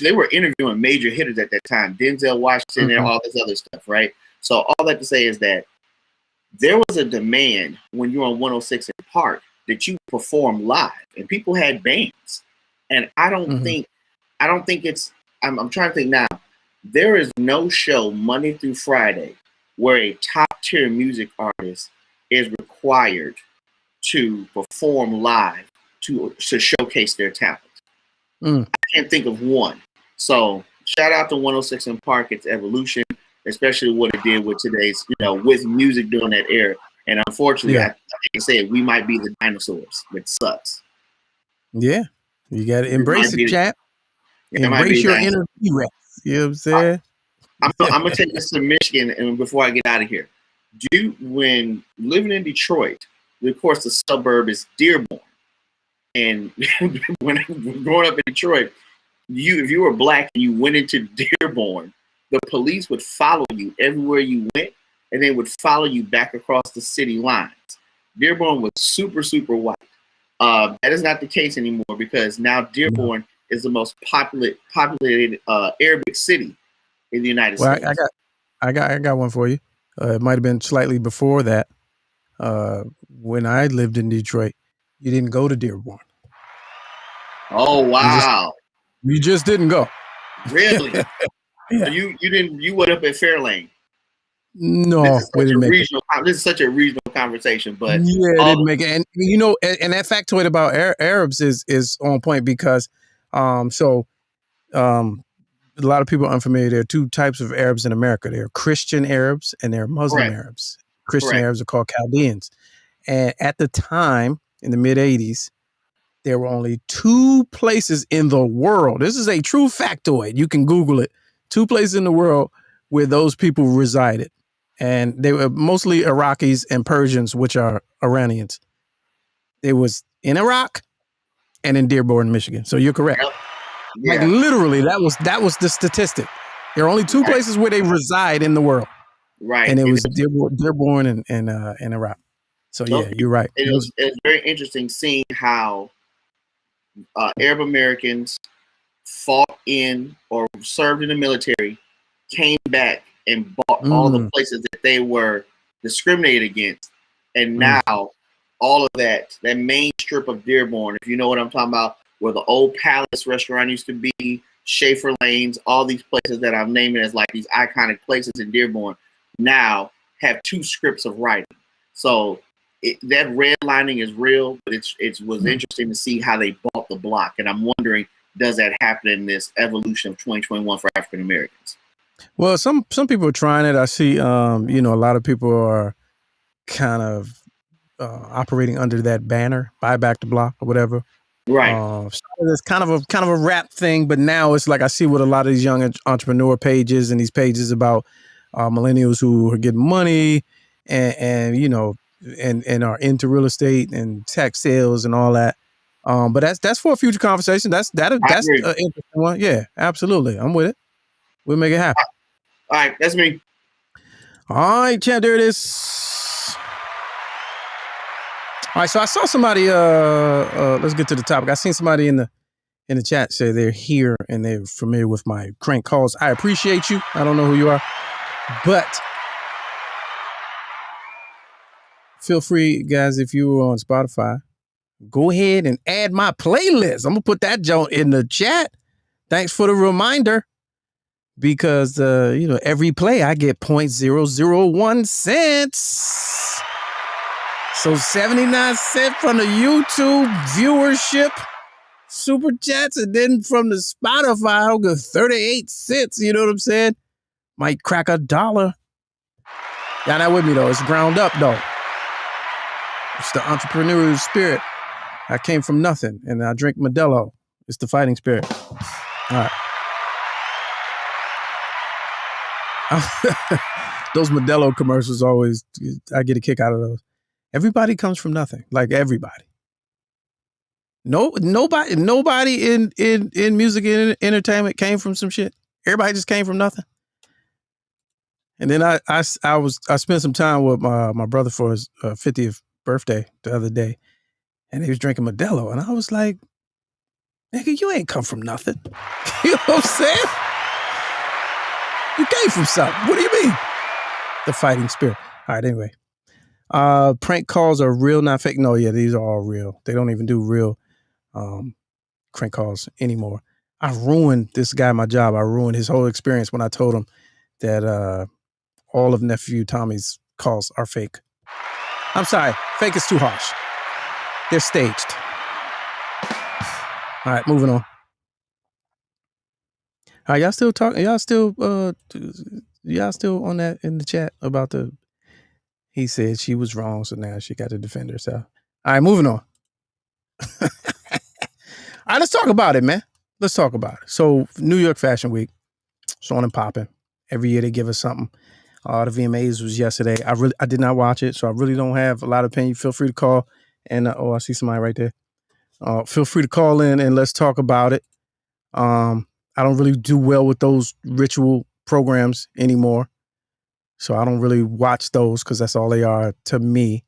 They were interviewing major hitters at that time, Denzel Washington and all this other stuff, right? So all that to say is that there was a demand when you're on 106 in Park that you perform live, and people had bands. And I don't think it's. I'm trying to think now. There is no show Monday through Friday where a top tier music artist is required to perform live to showcase their talent. I can't think of one. So shout out to 106 in Park. It's evolution, especially what it did with today's, with music during that era. And unfortunately, I said we might be the dinosaurs, which sucks. Yeah, you got to embrace it, chap. Embrace your inner T-Rex. You know what I'm saying? I'm gonna take this to Michigan, and before I get out of here, when living in Detroit, of course the suburb is Dearborn, and when growing up in Detroit, if you were black and you went into Dearborn, the police would follow you everywhere you went, and they would follow you back across the city lines. Dearborn was super, super white. That is not the case anymore because now Dearborn is the most populated Arabic city in the United States. I got one for you. It might have been slightly before that. When I lived in Detroit, you didn't go to Dearborn. Oh wow! You just didn't go. Really? Yeah. So you didn't. You went up at Fairlane. No, this is such a regional conversation, but yeah, it didn't make it. And and that factoid about Arabs is on point because, a lot of people are unfamiliar. There are two types of Arabs in America. There are Christian Arabs and there are Muslim Arabs. Christian Arabs are called Chaldeans. And at the time, in the mid-'80s, there were only two places in the world. This is a true factoid. You can Google it. Two places in the world where those people resided. And they were mostly Iraqis and Persians, which are Iranians. It was in Iraq and in Dearborn, Michigan. So you're correct. Yep. Yeah. Like literally, that was the statistic. There are only two places where they reside in the world. Right. And it was Dearborn and Iraq. So yeah, you're right. It was very interesting seeing how Arab Americans fought in or served in the military, came back and bought all the places that they were discriminated against. And now all of that main strip of Dearborn, if you know what I'm talking about, where the old Palace restaurant used to be, Schaefer Lanes, all these places that I'm naming as like these iconic places in Dearborn now have two scripts of writing. So that redlining is real, but it was interesting to see how they bought the block. And I'm wondering, does that happen in this evolution of 2021 for African Americans? Well, some people are trying it. I see, a lot of people are kind of operating under that banner, buy back the block or whatever. Right. It's kind of a rap thing, but now it's like I see what a lot of these young entrepreneur pages and these pages about millennials who are getting money and are into real estate and tech sales and all that. But that's for a future conversation. That's an interesting one. Yeah, absolutely. I'm with it. We'll make it happen. All right, that's me. All right, champ, there it is. All right, so I saw somebody. Let's get to the topic. I seen somebody in the chat say they're here and they're familiar with my crank calls. I appreciate you. I don't know who you are, but feel free, guys, if you were on Spotify, go ahead and add my playlist. I'm gonna put that joint in the chat. Thanks for the reminder. Because, every play I get 0.001 cents. So 79 cents from the YouTube viewership, super chats, and then from the Spotify, I'll get 38 cents. You know what I'm saying? Might crack $1. Y'all not with me, though. It's ground up, though. It's the entrepreneurial spirit. I came from nothing, and I drink Modelo. It's the fighting spirit. All right. Those Modelo commercials always, I get a kick out of those. Everybody comes from nothing, like everybody. Nobody in music and entertainment came from some shit. Everybody just came from nothing. And then I spent some time with my brother for his 50th birthday the other day, and he was drinking Modelo, and I was like, Nigga, you ain't come from nothing. You know what I'm saying? You came from something. What do you mean? The fighting spirit. All right, anyway. Prank calls are real, not fake. No, yeah, these are all real. They don't even do real prank calls anymore. I ruined this guy my job. I ruined his whole experience when I told him that all of Nephew Tommy's calls are fake. I'm sorry. Fake is too harsh. They're staged. All right, moving on. All right, y'all still talking? Y'all still on that in the chat about the? He said she was wrong, so now she got to defend herself. All right, moving on. All right, let's talk about it, man. Let's talk about it. So, New York Fashion Week, it's on and popping. Every year they give us something. The VMAs was yesterday. I did not watch it, so I really don't have a lot of opinion. Feel free to call. And I see somebody right there. Feel free to call in and let's talk about it. I don't really do well with those ritual programs anymore. So I don't really watch those because that's all they are to me.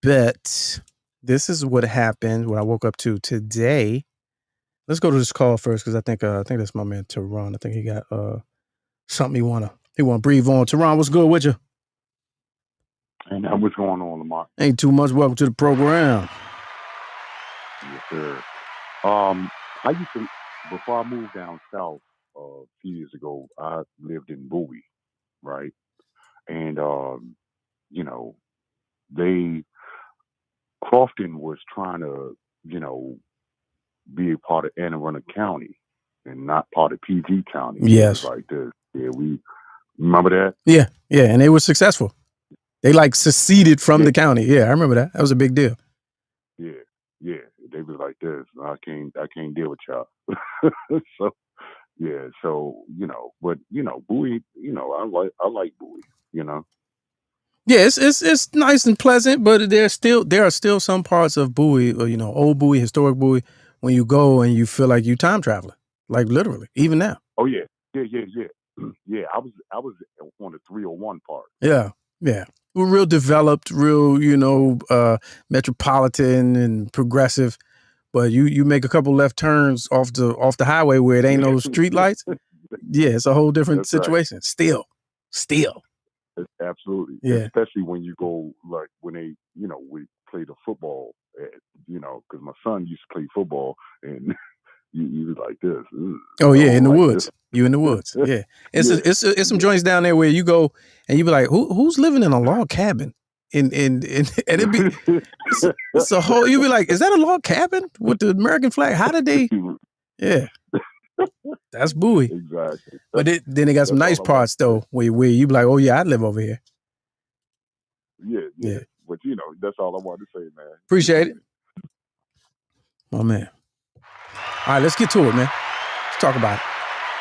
But this is what happened when I woke up to today. Let's go to this call first because I think that's my man Teron. I think he got something he wanna breathe on. Teron, what's good with you? And what's going on, Lamont? Ain't too much. Welcome to the program. Yes, sir. I used to, before I moved down south a few years ago, I lived in Bowie, right? And Crofton was trying to, be a part of Anne Arundel County and not part of PG County. Yes. It was like this. Yeah, we remember that? Yeah, and they were successful. They seceded from the county. Yeah, I remember that. That was a big deal. Yeah. They was like this. I can't deal with y'all. So but Bowie, I like Bowie, Yeah, it's nice and pleasant, but there are still some parts of Bowie, or old Bowie, historic Bowie, when you go and you feel like you time traveling, like literally, even now. Oh yeah. Yeah, I was on the 301 part. Yeah. We're real developed, real, metropolitan and progressive, but you make a couple left turns off the highway where it ain't no street lights. Yeah, it's a whole different situation. Right. Still. Absolutely. Yeah. Especially when you go, like when they, we play the football, because my son used to play football and you was like this. Oh yeah, in the woods. You in the woods. Yeah. It's some joints down there where you go and you be like, who's living in a log cabin? And it'd be it's a whole, you be like, is that a log cabin with the American flag? How did they? Yeah. That's Bowie. Exactly. But then they got some nice parts though, where you be like, oh yeah, I'd live over here. Yeah. But that's all I wanted to say, man. Appreciate it. Oh man. All right, let's get to it, man. Let's talk about it.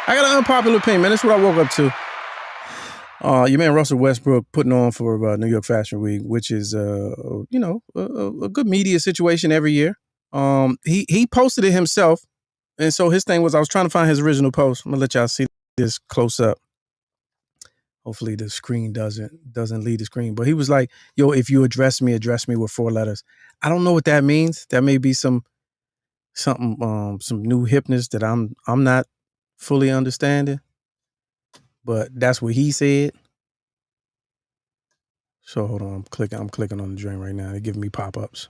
I got an unpopular opinion, man. That's what I woke up to. Your man Russell Westbrook putting on for New York Fashion Week, which is a good media situation every year. He posted it himself, and so his thing was, I was trying to find his original post. I'm gonna let y'all see this close up. Hopefully the screen doesn't lead the screen. But he was like, "Yo, if you address me with 4 letters." I don't know what that means. That may be some new hipness that I'm not fully understanding. But that's what he said. So hold on, I'm clicking on the joint right now. They're giving me pop-ups.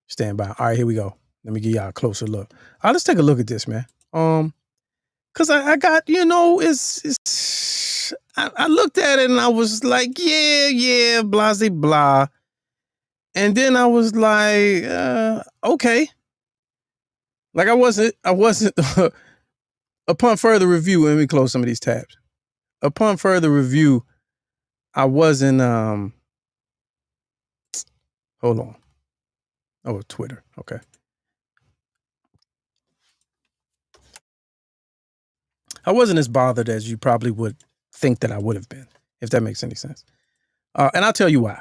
Stand by. All right, here we go. Let me give y'all a closer look. All right, let's take a look at this, man. Cause I got, I looked at it and I was like, yeah, blah, blah. And then I was like, okay. Like I wasn't upon further review, let me close some of these tabs. Upon further review, I wasn't, hold on. Oh, Twitter. Okay. I wasn't as bothered as you probably would think that I would have been, if that makes any sense. And I'll tell you why.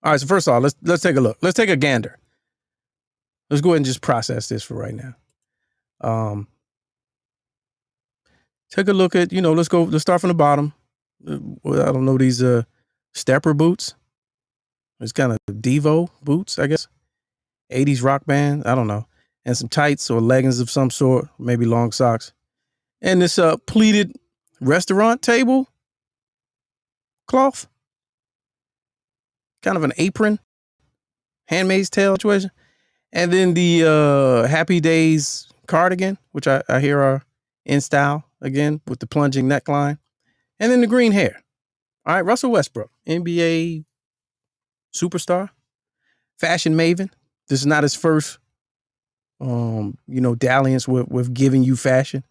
All right, so first of all, let's take a look. Let's take a gander. Let's go ahead and just process this for right now. Take a look at, let's start from the bottom. I don't know, these stepper boots. It's kind of Devo boots, I guess. 80s rock band. I don't know. and some tights or leggings of some sort, maybe long socks. And this pleated restaurant table cloth, kind of an apron, Handmaid's Tale situation. And then the Happy Days cardigan, which I hear are in style again with the plunging neckline. And then the green hair. All right, Russell Westbrook, NBA superstar, fashion maven. This is not his first, dalliance with giving you fashion.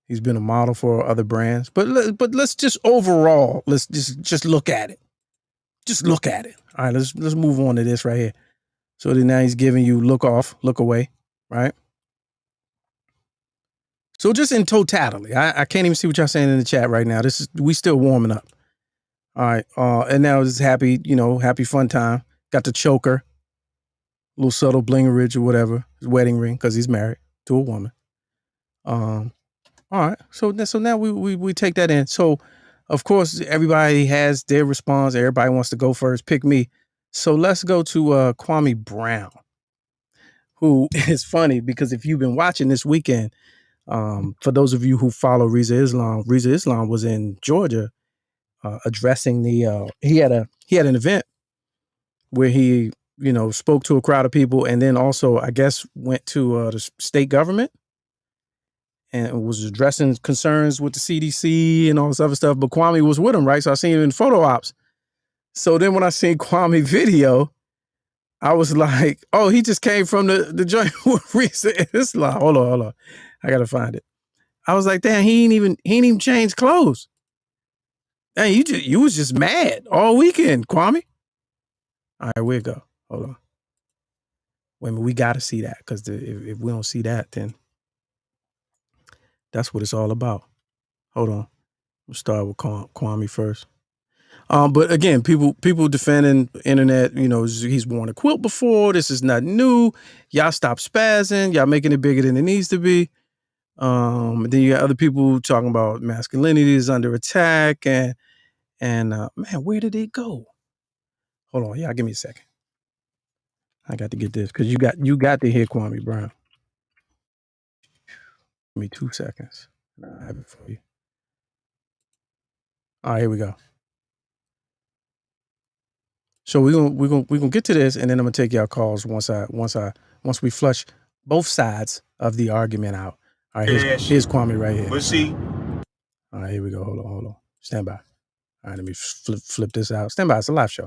He's been a model for other brands, but let's just overall, let's just look at it. Just look at it. All right, let's move on to this right here. So then now he's giving you look off, look away, right? So just in totality, I can't even see what y'all saying in the chat right now. We still warming up. All right, and now it's happy fun time. Got the choker, little subtle blingerage or whatever, his wedding ring because he's married to a woman. All right, so now we take that in. So, of course, everybody has their response. Everybody wants to go first. Pick me. So let's go to Kwame Brown, who is funny because if you've been watching this weekend, for those of you who follow Reza Islam was in Georgia addressing he had an event where he spoke to a crowd of people and then also I guess went to the state government and was addressing concerns with the CDC and all this other stuff. But Kwame was with him, right? So I seen him in photo ops. So then when I seen Kwame video, I was like, oh, he just came from the joint with Reza Islam. Hold on. I gotta find it. I was like, damn, he ain't even changed clothes. Dang, you was just mad all weekend, Kwame. All right, where'd it go? Hold on. Wait a minute, we gotta see that because if we don't see that, then that's what it's all about. Hold on. We'll start with Kwame first. But again, people defending internet, he's worn a quilt before. This is not new. Y'all stop spazzing. Y'all making it bigger than it needs to be. Then you got other people talking about masculinity is under attack and man, where did it go? Hold on, y'all give me a second. I got to get this because you got to hear Kwame Brown. Give me 2 seconds. I have it for you. All right, here we go. So we're gonna get to this, and then I'm gonna take y'all calls once we flush both sides of the argument out. All right, here's Kwame right here. But see, all right, here we go. Hold on. Stand by. All right, let me flip this out. Stand by. It's a live show.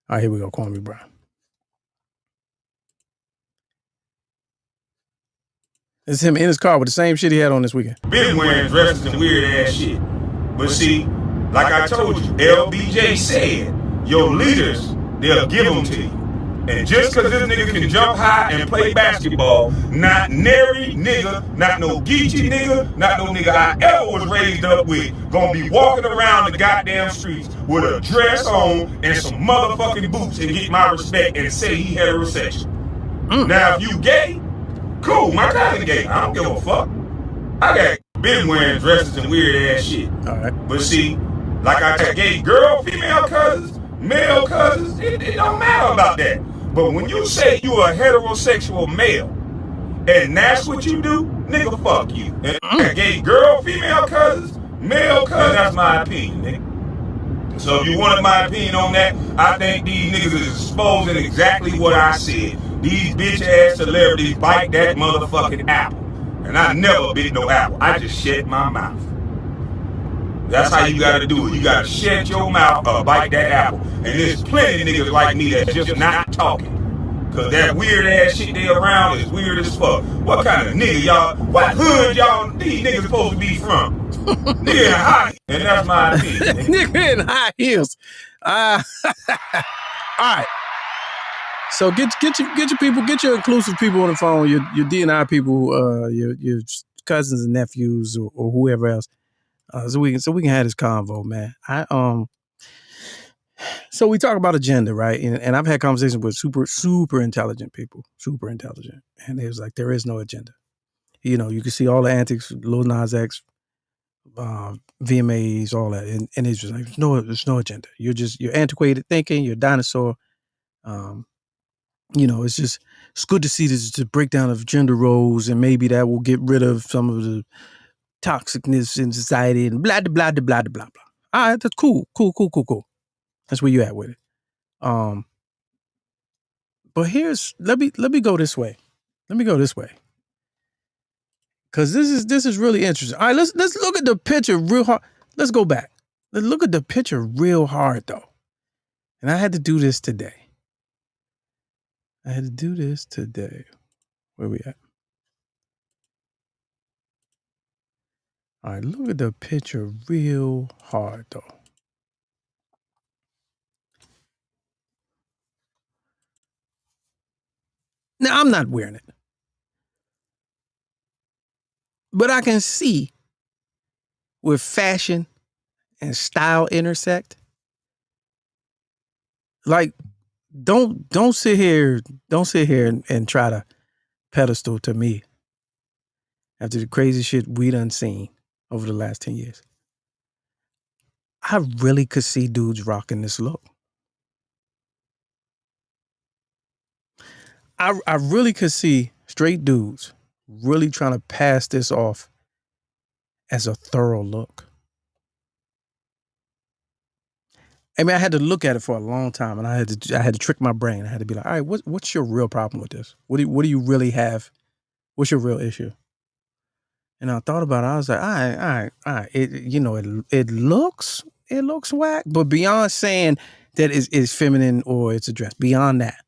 All right, here we go. Kwame Brown. It's him in his car with the same shit he had on this weekend. been wearing dresses and weird ass shit. But see, like I told you, LBJ said, your leaders, they'll give them to you. And just because this nigga can jump high and play basketball, not nary nigga, not no Geechee nigga, not no nigga I ever was raised up with, gonna be walking around the goddamn streets with a dress on and some motherfucking boots and get my respect and say he heterosexual. Now, if you gay, cool, my cousin gay. I don't give a fuck. I got been wearing dresses and weird ass shit. All right. But see, like I said, gay girl, female cousins, male cousins, it don't matter about that. But when you say you a heterosexual male, and that's what you do, nigga, fuck you. And gay girl, female cousins, male cousins, that's my opinion, nigga. So if you wanted my opinion on that, I think these niggas is exposing exactly what I said. These bitch ass celebrities bite that motherfucking apple. And I never bit no apple. I just shut my mouth. That's how you gotta do it. You gotta shut your mouth or bite that apple. And there's plenty of niggas like me that's just not talking. Cause that weird ass shit they around is weird as fuck. What kind of nigga y'all, what hood y'all, these niggas supposed to be from? Nigga in high, and that's my opinion. Nigga in high heels. All right. So get your people, get your inclusive people on the phone, your D&I people, your cousins and nephews or whoever else, so we can have this convo, man. So we talk about agenda, right? And I've had conversations with super intelligent people, super intelligent, and it was like there is no agenda. You can see all the antics, Lil Nas X, VMAs, all that, and it's just like there's no agenda. You're antiquated thinking, you're a dinosaur. It's good to see this breakdown of gender roles, and maybe that will get rid of some of the toxicness in society and blah, blah, blah, blah, blah, blah. All right, that's cool. That's where you at with it. But let me go this way. Because this is really interesting. All right, let's look at the picture real hard. Let's go back. Let's look at the picture real hard though. And I had to do this today. Where we at? All right, look at the picture real hard though. Now, I'm not wearing it. But I can see where fashion and style intersect. Like, don't sit here and try to pedestal to me after the crazy shit we done seen over the last 10 years. I really could see dudes rocking this look. I really could see straight dudes really trying to pass this off as a thorough look. I mean, I had to look at it for a long time, and I had to trick my brain. I had to be like, all right, what's your real problem with this? What do you really have? What's your real issue? And I thought about it. I was like, all right. It looks whack, but beyond saying that it's feminine or it's a dress, beyond that,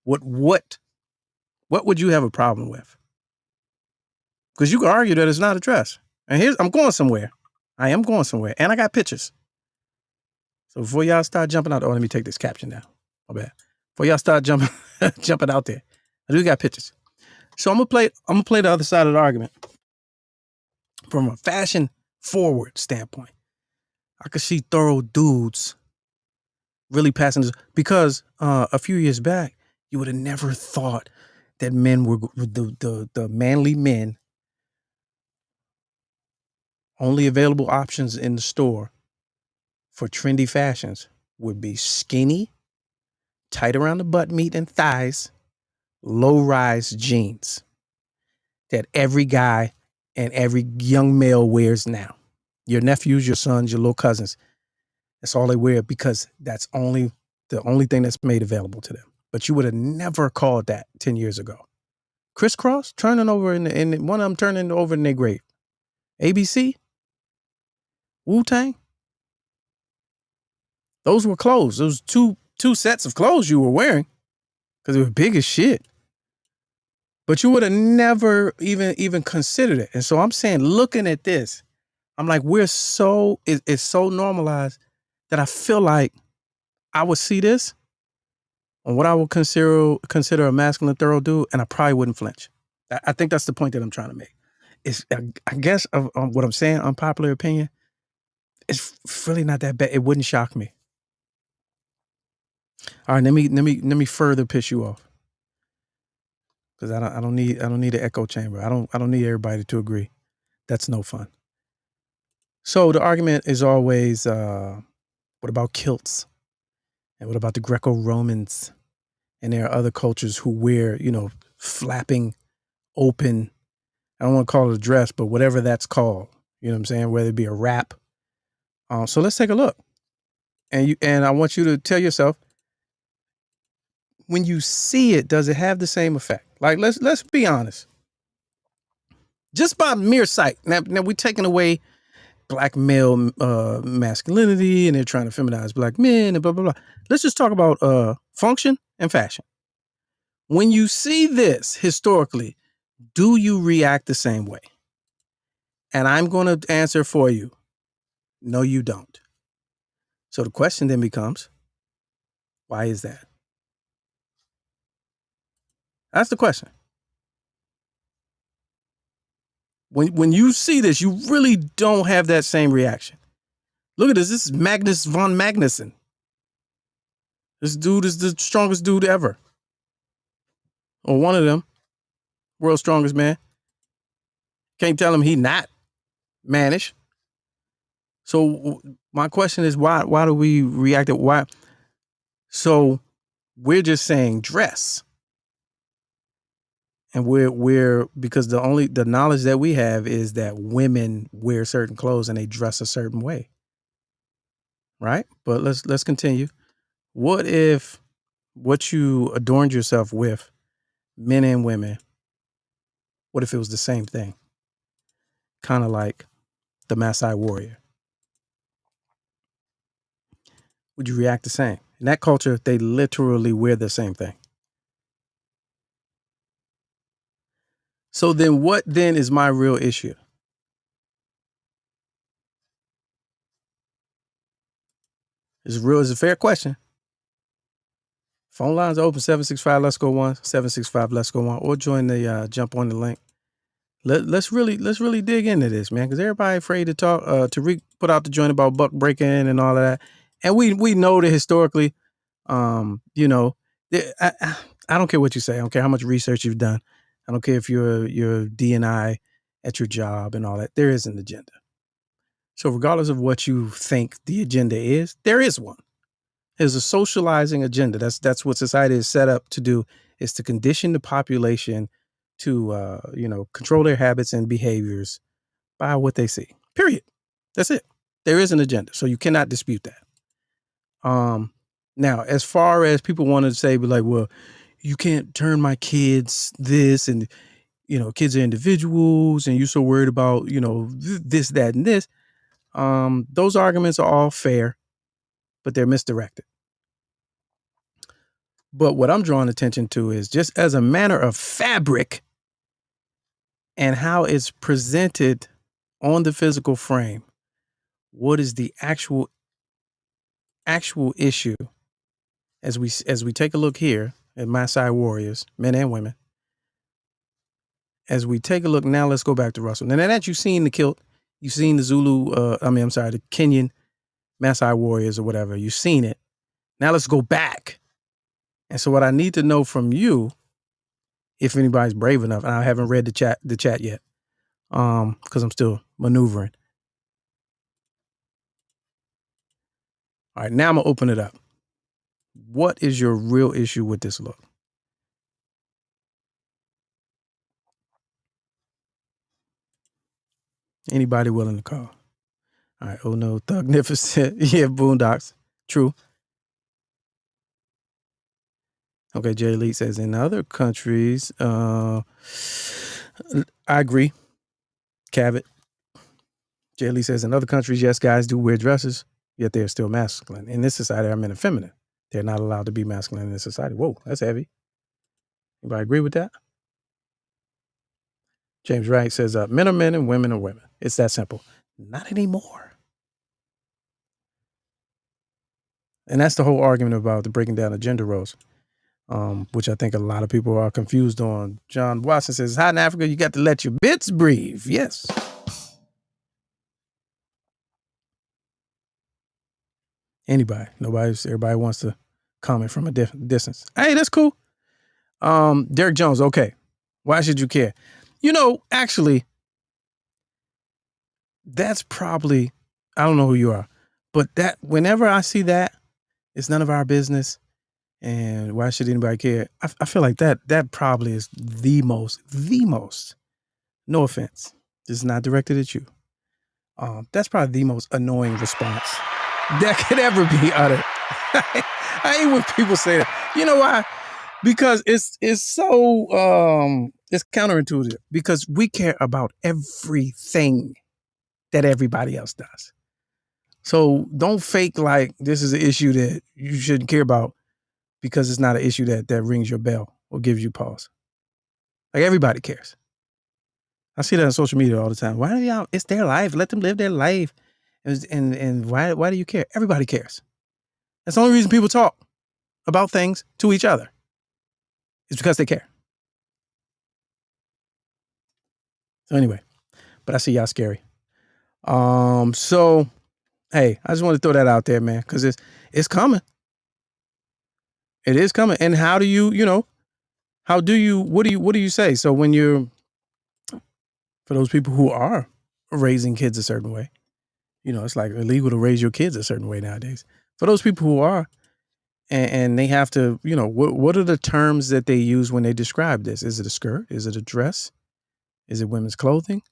what would you have a problem with? Because you could argue that it's not a dress. And I'm going somewhere. I am going somewhere, and I got pictures. So before y'all start jumping out, let me take this caption down. My bad. Before y'all start jumping out there, I do got pictures. So I'm gonna play the other side of the argument from a fashion forward standpoint. I could see thorough dudes really passing this, because a few years back you would have never thought that men were the manly men. Only available options in the store for trendy fashions would be skinny, tight around the butt meat and thighs, low-rise jeans that every guy and every young male wears now. Your nephews, your sons, your little cousins, that's all they wear, because that's the only thing that's made available to them. But you would have never called that 10 years ago. Crisscross turning over in one of them turning over in their grave. ABC, Wu-Tang. Those were clothes. Those two sets of clothes you were wearing, because they were big as shit. But you would have never even considered it. And so I'm saying, looking at this, I'm like, it's so normalized that I feel like I would see this on what I would consider a masculine thorough dude, and I probably wouldn't flinch. I think that's the point that I'm trying to make. It's, I guess, of what I'm saying, unpopular opinion, it's really not that bad. It wouldn't shock me. All right, let me further piss you off, because I don't need an echo chamber. I don't need everybody to agree. That's no fun. So the argument is always, what about kilts? And what about the Greco-Romans? And there are other cultures who wear, flapping, open, I don't want to call it a dress, but whatever that's called, you know what I'm saying? Whether it be a wrap. So let's take a look. And I want you to tell yourself, when you see it, does it have the same effect? Like, let's be honest. Just by mere sight. Now we're taking away black male masculinity, and they're trying to feminize black men and blah, blah, blah. Let's just talk about function and fashion. When you see this historically, do you react the same way? And I'm going to answer for you. No, you don't. So the question then becomes, why is that? That's the question. When you see this, you really don't have that same reaction. Look at this. This is Magnus von Magnuson. This dude is the strongest dude ever. Or one of them. World's strongest man. Can't tell him he not mannish. So my question is, why do we react? Why? So We're just saying dress. And we're because the knowledge that we have is that women wear certain clothes and they dress a certain way. Right? But let's continue. What if what you adorned yourself with, men and women, what if it was the same thing? Kind of like the Maasai warrior. Would you react the same? In that culture, they literally wear the same thing. So then what then is my real issue? It's a fair question. Phone lines are open, 765 let's go 1, 765 let's go 1, or join the jump on the link. Let's really dig into this, man, because everybody afraid to talk. Tariq put out the joint about buck breaking and all of that, and we know that historically, you know, I don't care what you say. I don't care how much research you've done. I don't care if you're D&I at your job and all that. There is an agenda. So regardless of what you think the agenda is, there is one. There's a socializing agenda. That's what society is set up to do, is to condition the population to control their habits and behaviors by what they see. Period. That's it. There is an agenda. So you cannot dispute that. Now, as far as people want to say, be like, well, you can't turn my kids this, and kids are individuals, and you're so worried about, this, that, and this. Those arguments are all fair, but they're misdirected. But what I'm drawing attention to is just as a matter of fabric and how it's presented on the physical frame, what is the actual issue as we take a look here at Maasai warriors, men and women. As we take a look now, let's go back to Russell. Now that you've seen the kilt, you've seen the Zulu, the Kenyan Maasai warriors or whatever, you've seen it. Now let's go back. And so what I need to know from you, if anybody's brave enough, and I haven't read the chat yet, because I'm still maneuvering. All right, now I'm gonna open it up. What is your real issue with this look? Anybody willing to call? All right. Oh no, Thugnificent. Yeah, Boondocks. True. Okay, Jerry Lee says in other countries, I agree. Cavett. Jerry Lee says in other countries, yes, guys do wear dresses, yet they're still masculine. In this society, are men and feminine. They're not allowed to be masculine in this society. Whoa, that's heavy. Anybody agree with that? James Wright says men are men and women are women. It's that simple. Not anymore. And that's the whole argument about the breaking down of gender roles. Which I think a lot of people are confused on. John Watson says, hot in Africa, you got to let your bits breathe. Yes. Everybody wants to comment from a distance. Hey, that's cool. Derek Jones, okay. Why should you care? Actually, that's probably, I don't know who you are, but that whenever I see that, it's none of our business. And why should anybody care? I feel like that probably is the most, no offense, this is not directed at you. That's probably the most annoying response that could ever be uttered. I hate when people say that. You know why? Because it's so, it's counterintuitive, because we care about everything that everybody else does. So don't fake like this is an issue that you shouldn't care about, because it's not an issue that rings your bell or gives you pause. Like, everybody cares. I see that on social media all the time. Why do y'all? It's their life. Let them live their life. And why do you care? Everybody cares. That's the only reason people talk about things to each other. It's because they care. So anyway, but I see y'all scary. So hey, I just want to throw that out there, man, because it's coming. It is coming. And how do you, what do you say? So when for those people who are raising kids a certain way, it's like illegal to raise your kids a certain way nowadays. For those people who are, and they have to, what are the terms that they use when they describe this? Is it a skirt? Is it a dress? Is it women's clothing?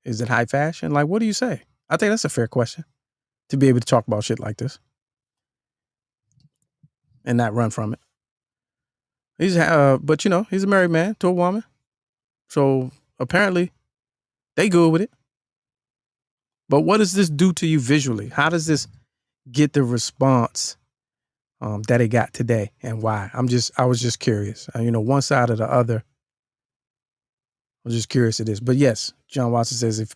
Is it high fashion? Like, what do you say? I think that's a fair question to be able to talk about shit like this and not run from it. But he's a married man to a woman, so apparently they good with it. But what does this do to you visually? How does this get the response that it got today, and why? I was just curious. One side or the other. I was just curious of this. But yes, John Watson says if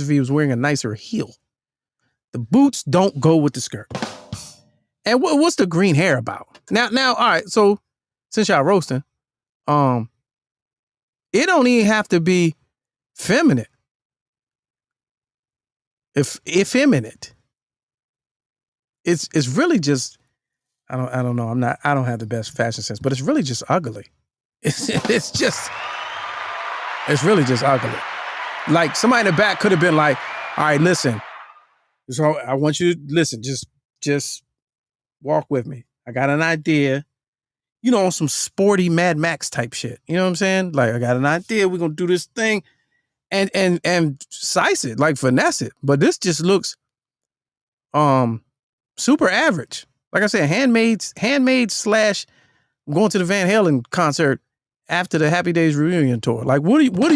he was wearing a nicer heel, the boots don't go with the skirt. And what's the green hair about? Now, all right. So since y'all roasting, it don't even have to be feminine. If effeminate, it's really just I don't know. I don't have the best fashion sense, but it's really just ugly. It's really just ugly. Like somebody in the back could have been like, all right, listen. So I want you to listen, just walk with me. I got an idea, on some sporty Mad Max type shit. You know what I'm saying? Like I got an idea. We're gonna do this thing and size it, like finesse it. But this just looks super average. Like I said, handmade / I'm going to the Van Halen concert after the Happy Days reunion tour. Like, what are you doing? What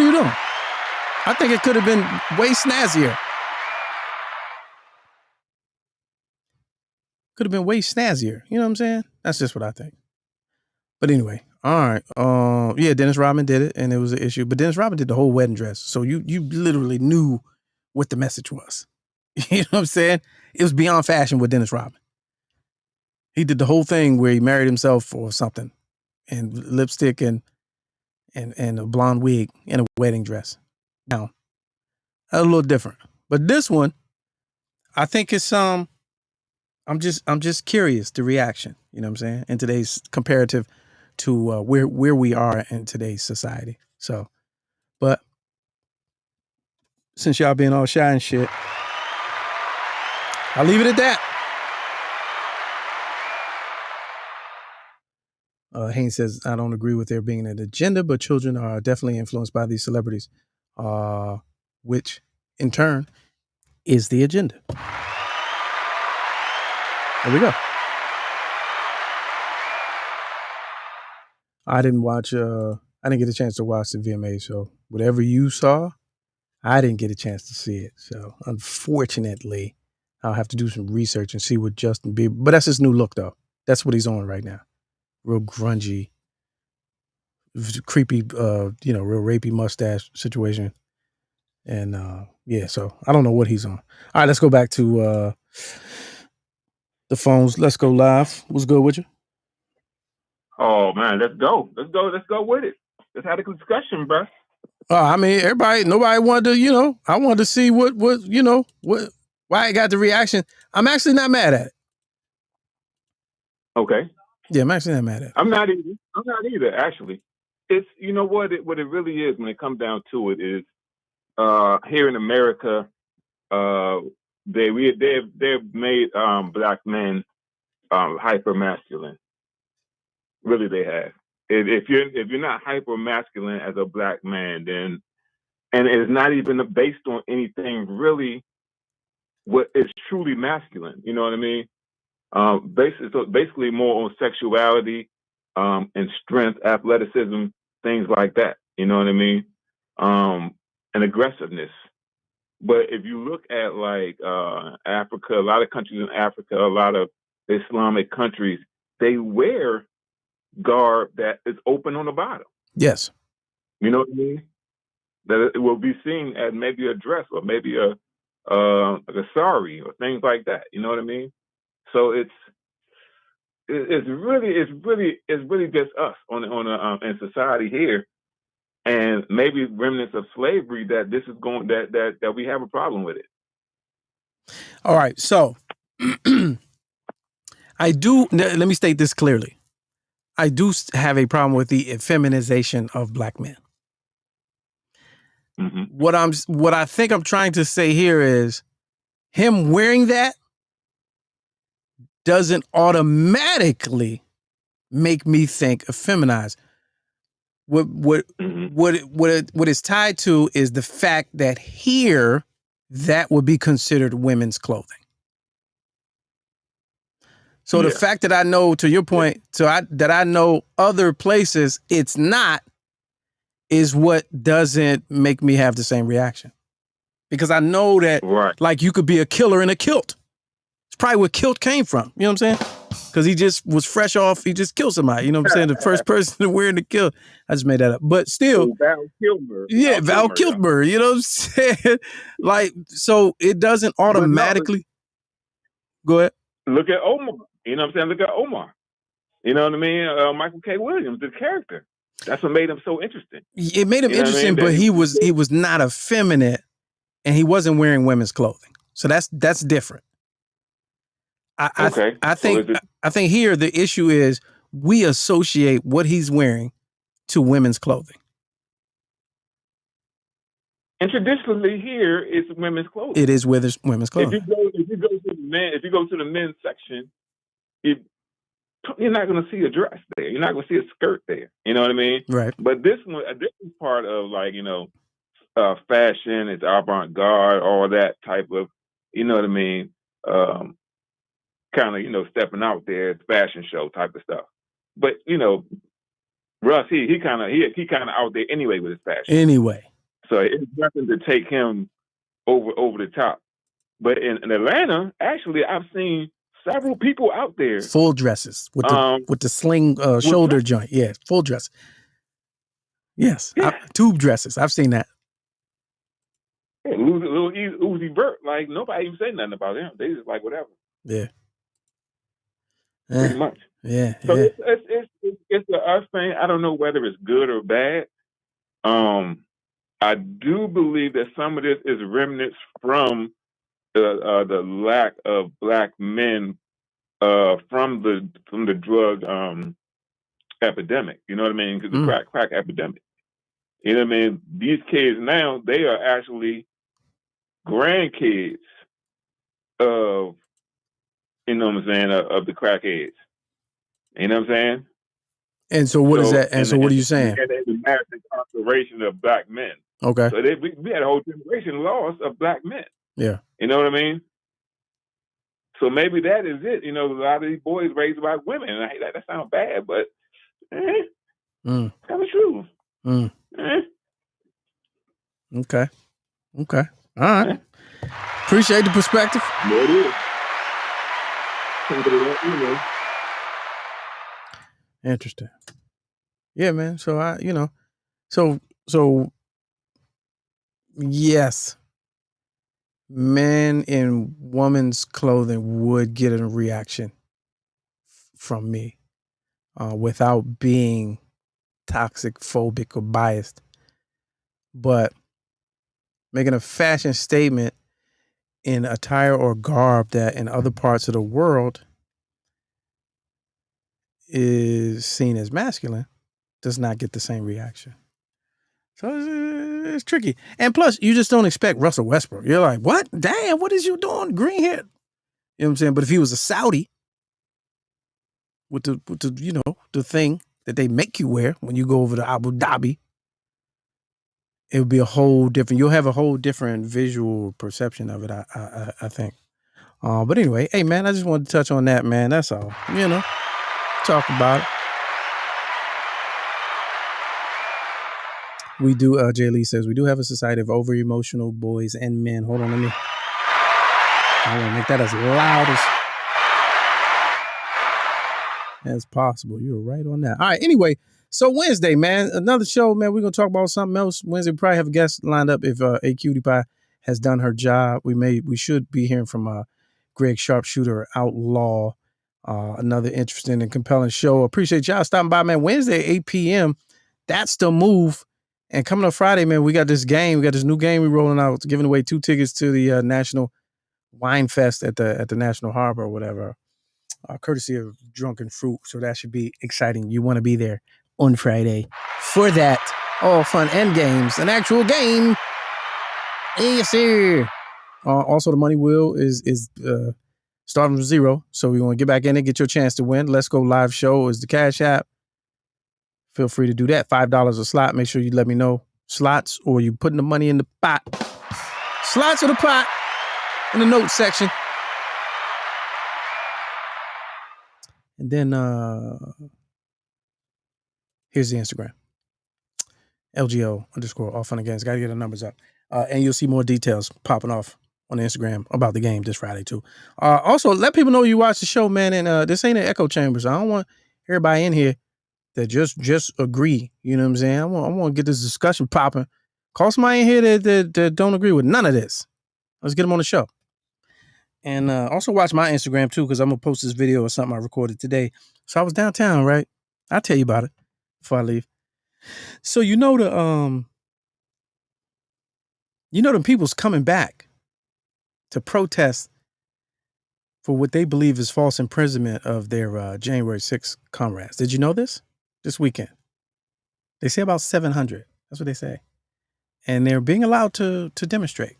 are you doing? I think it could have been way snazzier. Could have been way snazzier. You know what I'm saying? That's just what I think. But anyway, all right. Yeah, Dennis Rodman did it, and it was an issue. But Dennis Rodman did the whole wedding dress, so you literally knew what the message was. You know what I'm saying? It was beyond fashion with Dennis Rodman. He did the whole thing where he married himself or something, and lipstick and a blonde wig and a wedding dress. Now, a little different. But this one, I think it's I'm just curious the reaction. You know what I'm saying? In today's comparative to where we are in today's society. So, but since y'all being all shy and shit, I'll leave it at that. Haynes says, I don't agree with there being an agenda, but children are definitely influenced by these celebrities, which in turn is the agenda. There we go. I didn't get a chance to watch the VMA, so whatever you saw, I didn't get a chance to see it. So unfortunately, I'll have to do some research and see what Justin Bieber, but that's his new look though. That's what he's on right now. Real grungy, creepy, real rapey mustache situation. And so I don't know what he's on. All right, let's go back to the phones. Let's go live. What's good with you? Oh man, let's go with it. Let's have a discussion, bro. I mean, nobody wanted to, I wanted to see what why it got the reaction. I'm actually not mad at it. Okay. Yeah, I'm actually not mad at it. I'm not either, actually. It's, what it really is when it comes down to it is, here in America, they've made black men hyper masculine. Really, they have. If you're not hyper masculine as a black man, then, and it's not even based on anything really what is truly masculine. You know what I mean? Basically more on sexuality, and strength, athleticism, things like that. You know what I mean? And aggressiveness. But if you look at like Africa, a lot of countries in Africa, a lot of Islamic countries, they wear garb that is open on the bottom. Yes. You know what I mean? That it will be seen as maybe a dress or maybe a sari or things like that. You know what I mean? So it's really just us in society here, and maybe remnants of slavery that this is going that we have a problem with it. All right, so I do. Let me state this clearly. I do have a problem with the effeminization of black men. Mm-hmm. What I think I'm trying to say here is him wearing that doesn't automatically make me think effeminized. What it's tied to is the fact that here that would be considered women's clothing. So the fact that I know, to your point, that I know other places it's not, is what doesn't make me have the same reaction. Because I know that, like, you could be a killer in a kilt. It's probably where kilt came from. You know what I'm saying? Because he just was fresh off. He just killed somebody. You know what I'm saying? The first person wearing the kilt. I just made that up. But still. Val Kilmer. Yeah, Val Kilmer. You know what I'm saying? Like, so it doesn't automatically. Go ahead. Look at Omar. You know what I'm saying? Look at Omar. You know what I mean? Michael K. Williams, the character. That's what made him so interesting. It made him interesting, but he was not effeminate, and he wasn't wearing women's clothing. So that's different. I think here the issue is we associate what he's wearing to women's clothing. And traditionally here it's women's clothing. It is women's clothing. If you go to the men's section, you're not going to see a dress there. You're not going to see a skirt there. You know what I mean? Right. But this is part of, like, fashion. It's avant-garde, all that type of, you know what I mean? Kind of, stepping out there, fashion show type of stuff. But, Russ, he kind of out there anyway with his fashion. Anyway. So it's nothing to take him over the top. But in Atlanta, actually, I've seen several people out there. Full dresses with the sling shoulder joint. Yeah, full dress. Yes, yeah. Tube dresses. I've seen that. Yeah, little Uzi Vert, like, nobody even say nothing about him. They just like whatever. Yeah. Pretty much. Yeah. So it's the us thing. I don't know whether it's good or bad. I do believe that some of this is remnants from the lack of black men from the drug epidemic. You know what I mean? Because the crack epidemic. You know what I mean? These kids now, they are actually grandkids of, you know what I'm saying, of the crackheads. You know what I'm saying? And so what is that? And so what are you saying? And the massive incarceration of black men. Okay. So we had a whole generation lost of black men. Yeah. You know what I mean? So maybe that is it. A lot of these boys raised by women. And that sounds bad, but kind of true. Okay. All right. Appreciate the perspective. There it is. Interesting. Yeah, man. So so yes, men in women's clothing would get a reaction from me without being toxic, phobic, or biased. But making a fashion statement in attire or garb that in other parts of the world is seen as masculine does not get the same reaction. So it's tricky. And plus, you just don't expect Russell Westbrook. You're like, what? Damn, what is you doing? Green hair. You know what I'm saying? But if he was a Saudi with the thing that they make you wear when you go over to Abu Dhabi, it would be a whole different, you'll have a whole different visual perception of it, I think. But anyway, hey, man, I just wanted to touch on that, man. That's all. Talk about it. We do, Jay Lee says, we do have a society of over-emotional boys and men. Hold on, I want to make that as loud as possible. You're right on that. All right, anyway, so Wednesday, man, another show, man. We're going to talk about something else. Wednesday, we probably have a guest lined up if A Cutie Pie has done her job. We should be hearing from Greg Sharpshooter Outlaw. Another interesting and compelling show. Appreciate y'all stopping by, man. Wednesday, 8 p.m. That's the move. And coming up Friday, man, we got this new game we're rolling out, giving away 2 tickets to the National Wine Fest at the National Harbor or whatever, courtesy of Drunken Fruit. So that should be exciting. You want to be there on Friday for that. All fun and games. An actual game. Yes, sir. Also, the money wheel is starting from 0. So we want to get back in and get your chance to win. Let's Go Live Show is the Cash App. Feel free to do that. $5 a slot. Make sure you let me know slots or you putting the money in the pot. Slots or the pot in the notes section. And then here's the Instagram. LGO_ all fun and games. Got to get the numbers up. And you'll see more details popping off on the Instagram about the game this Friday too. Also, let people know you watch the show, man. And this ain't an echo chamber, so I don't want everybody in here that just agree. You know what I'm saying? I want to get this discussion popping. Call somebody in here that don't agree with none of this. Let's get them on the show. And also watch my Instagram too, because I'm gonna post this video or something I recorded today. So I was downtown, right? I'll tell you about it before I leave. So you know the people's coming back to protest for what they believe is false imprisonment of their January 6th comrades. Did you know this weekend? They say about 700. That's what they say. And they're being allowed to demonstrate.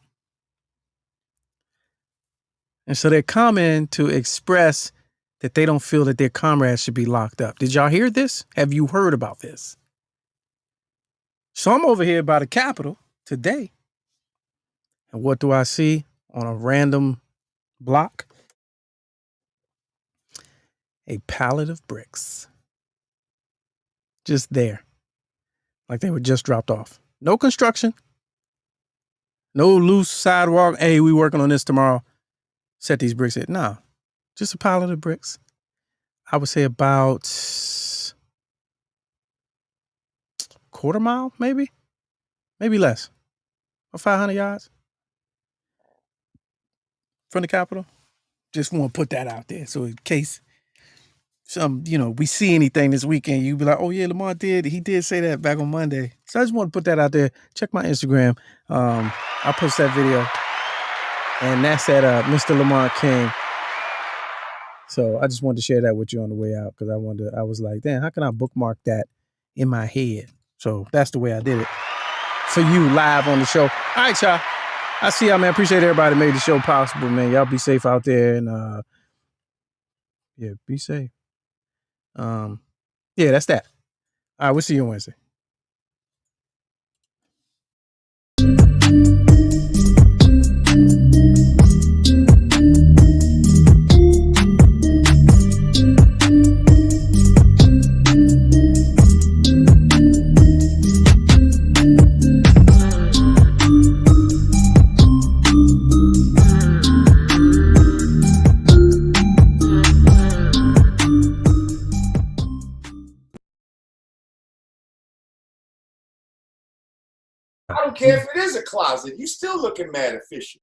And so they're coming to express that they don't feel that their comrades should be locked up. Did y'all hear this? Have you heard about this? So I'm over here by the Capitol today. And what do I see on a random block? A pallet of bricks. Just there. Like they were just dropped off. No construction. No loose sidewalk. Hey, we working on this tomorrow. Set these bricks in. No. Just a pallet of bricks. I would say about quarter mile, maybe? Maybe less. Or 500 yards from the Capitol. Just want to put that out there. So in case we see anything this weekend, you be like, oh yeah, Lamont he did say that back on Monday. So I just want to put that out there. Check my Instagram. I'll post that video. And that's at Mr. Lamont King. So I just wanted to share that with you on the way out because I was like, damn, how can I bookmark that in my head? So that's the way I did it for you live on the show. All right, y'all. I see y'all, man. Appreciate everybody that made the show possible, man. Y'all be safe out there and yeah, be safe. Yeah, that's that. All right, we'll see you on Wednesday. I don't care if it is a closet. You still looking mad official.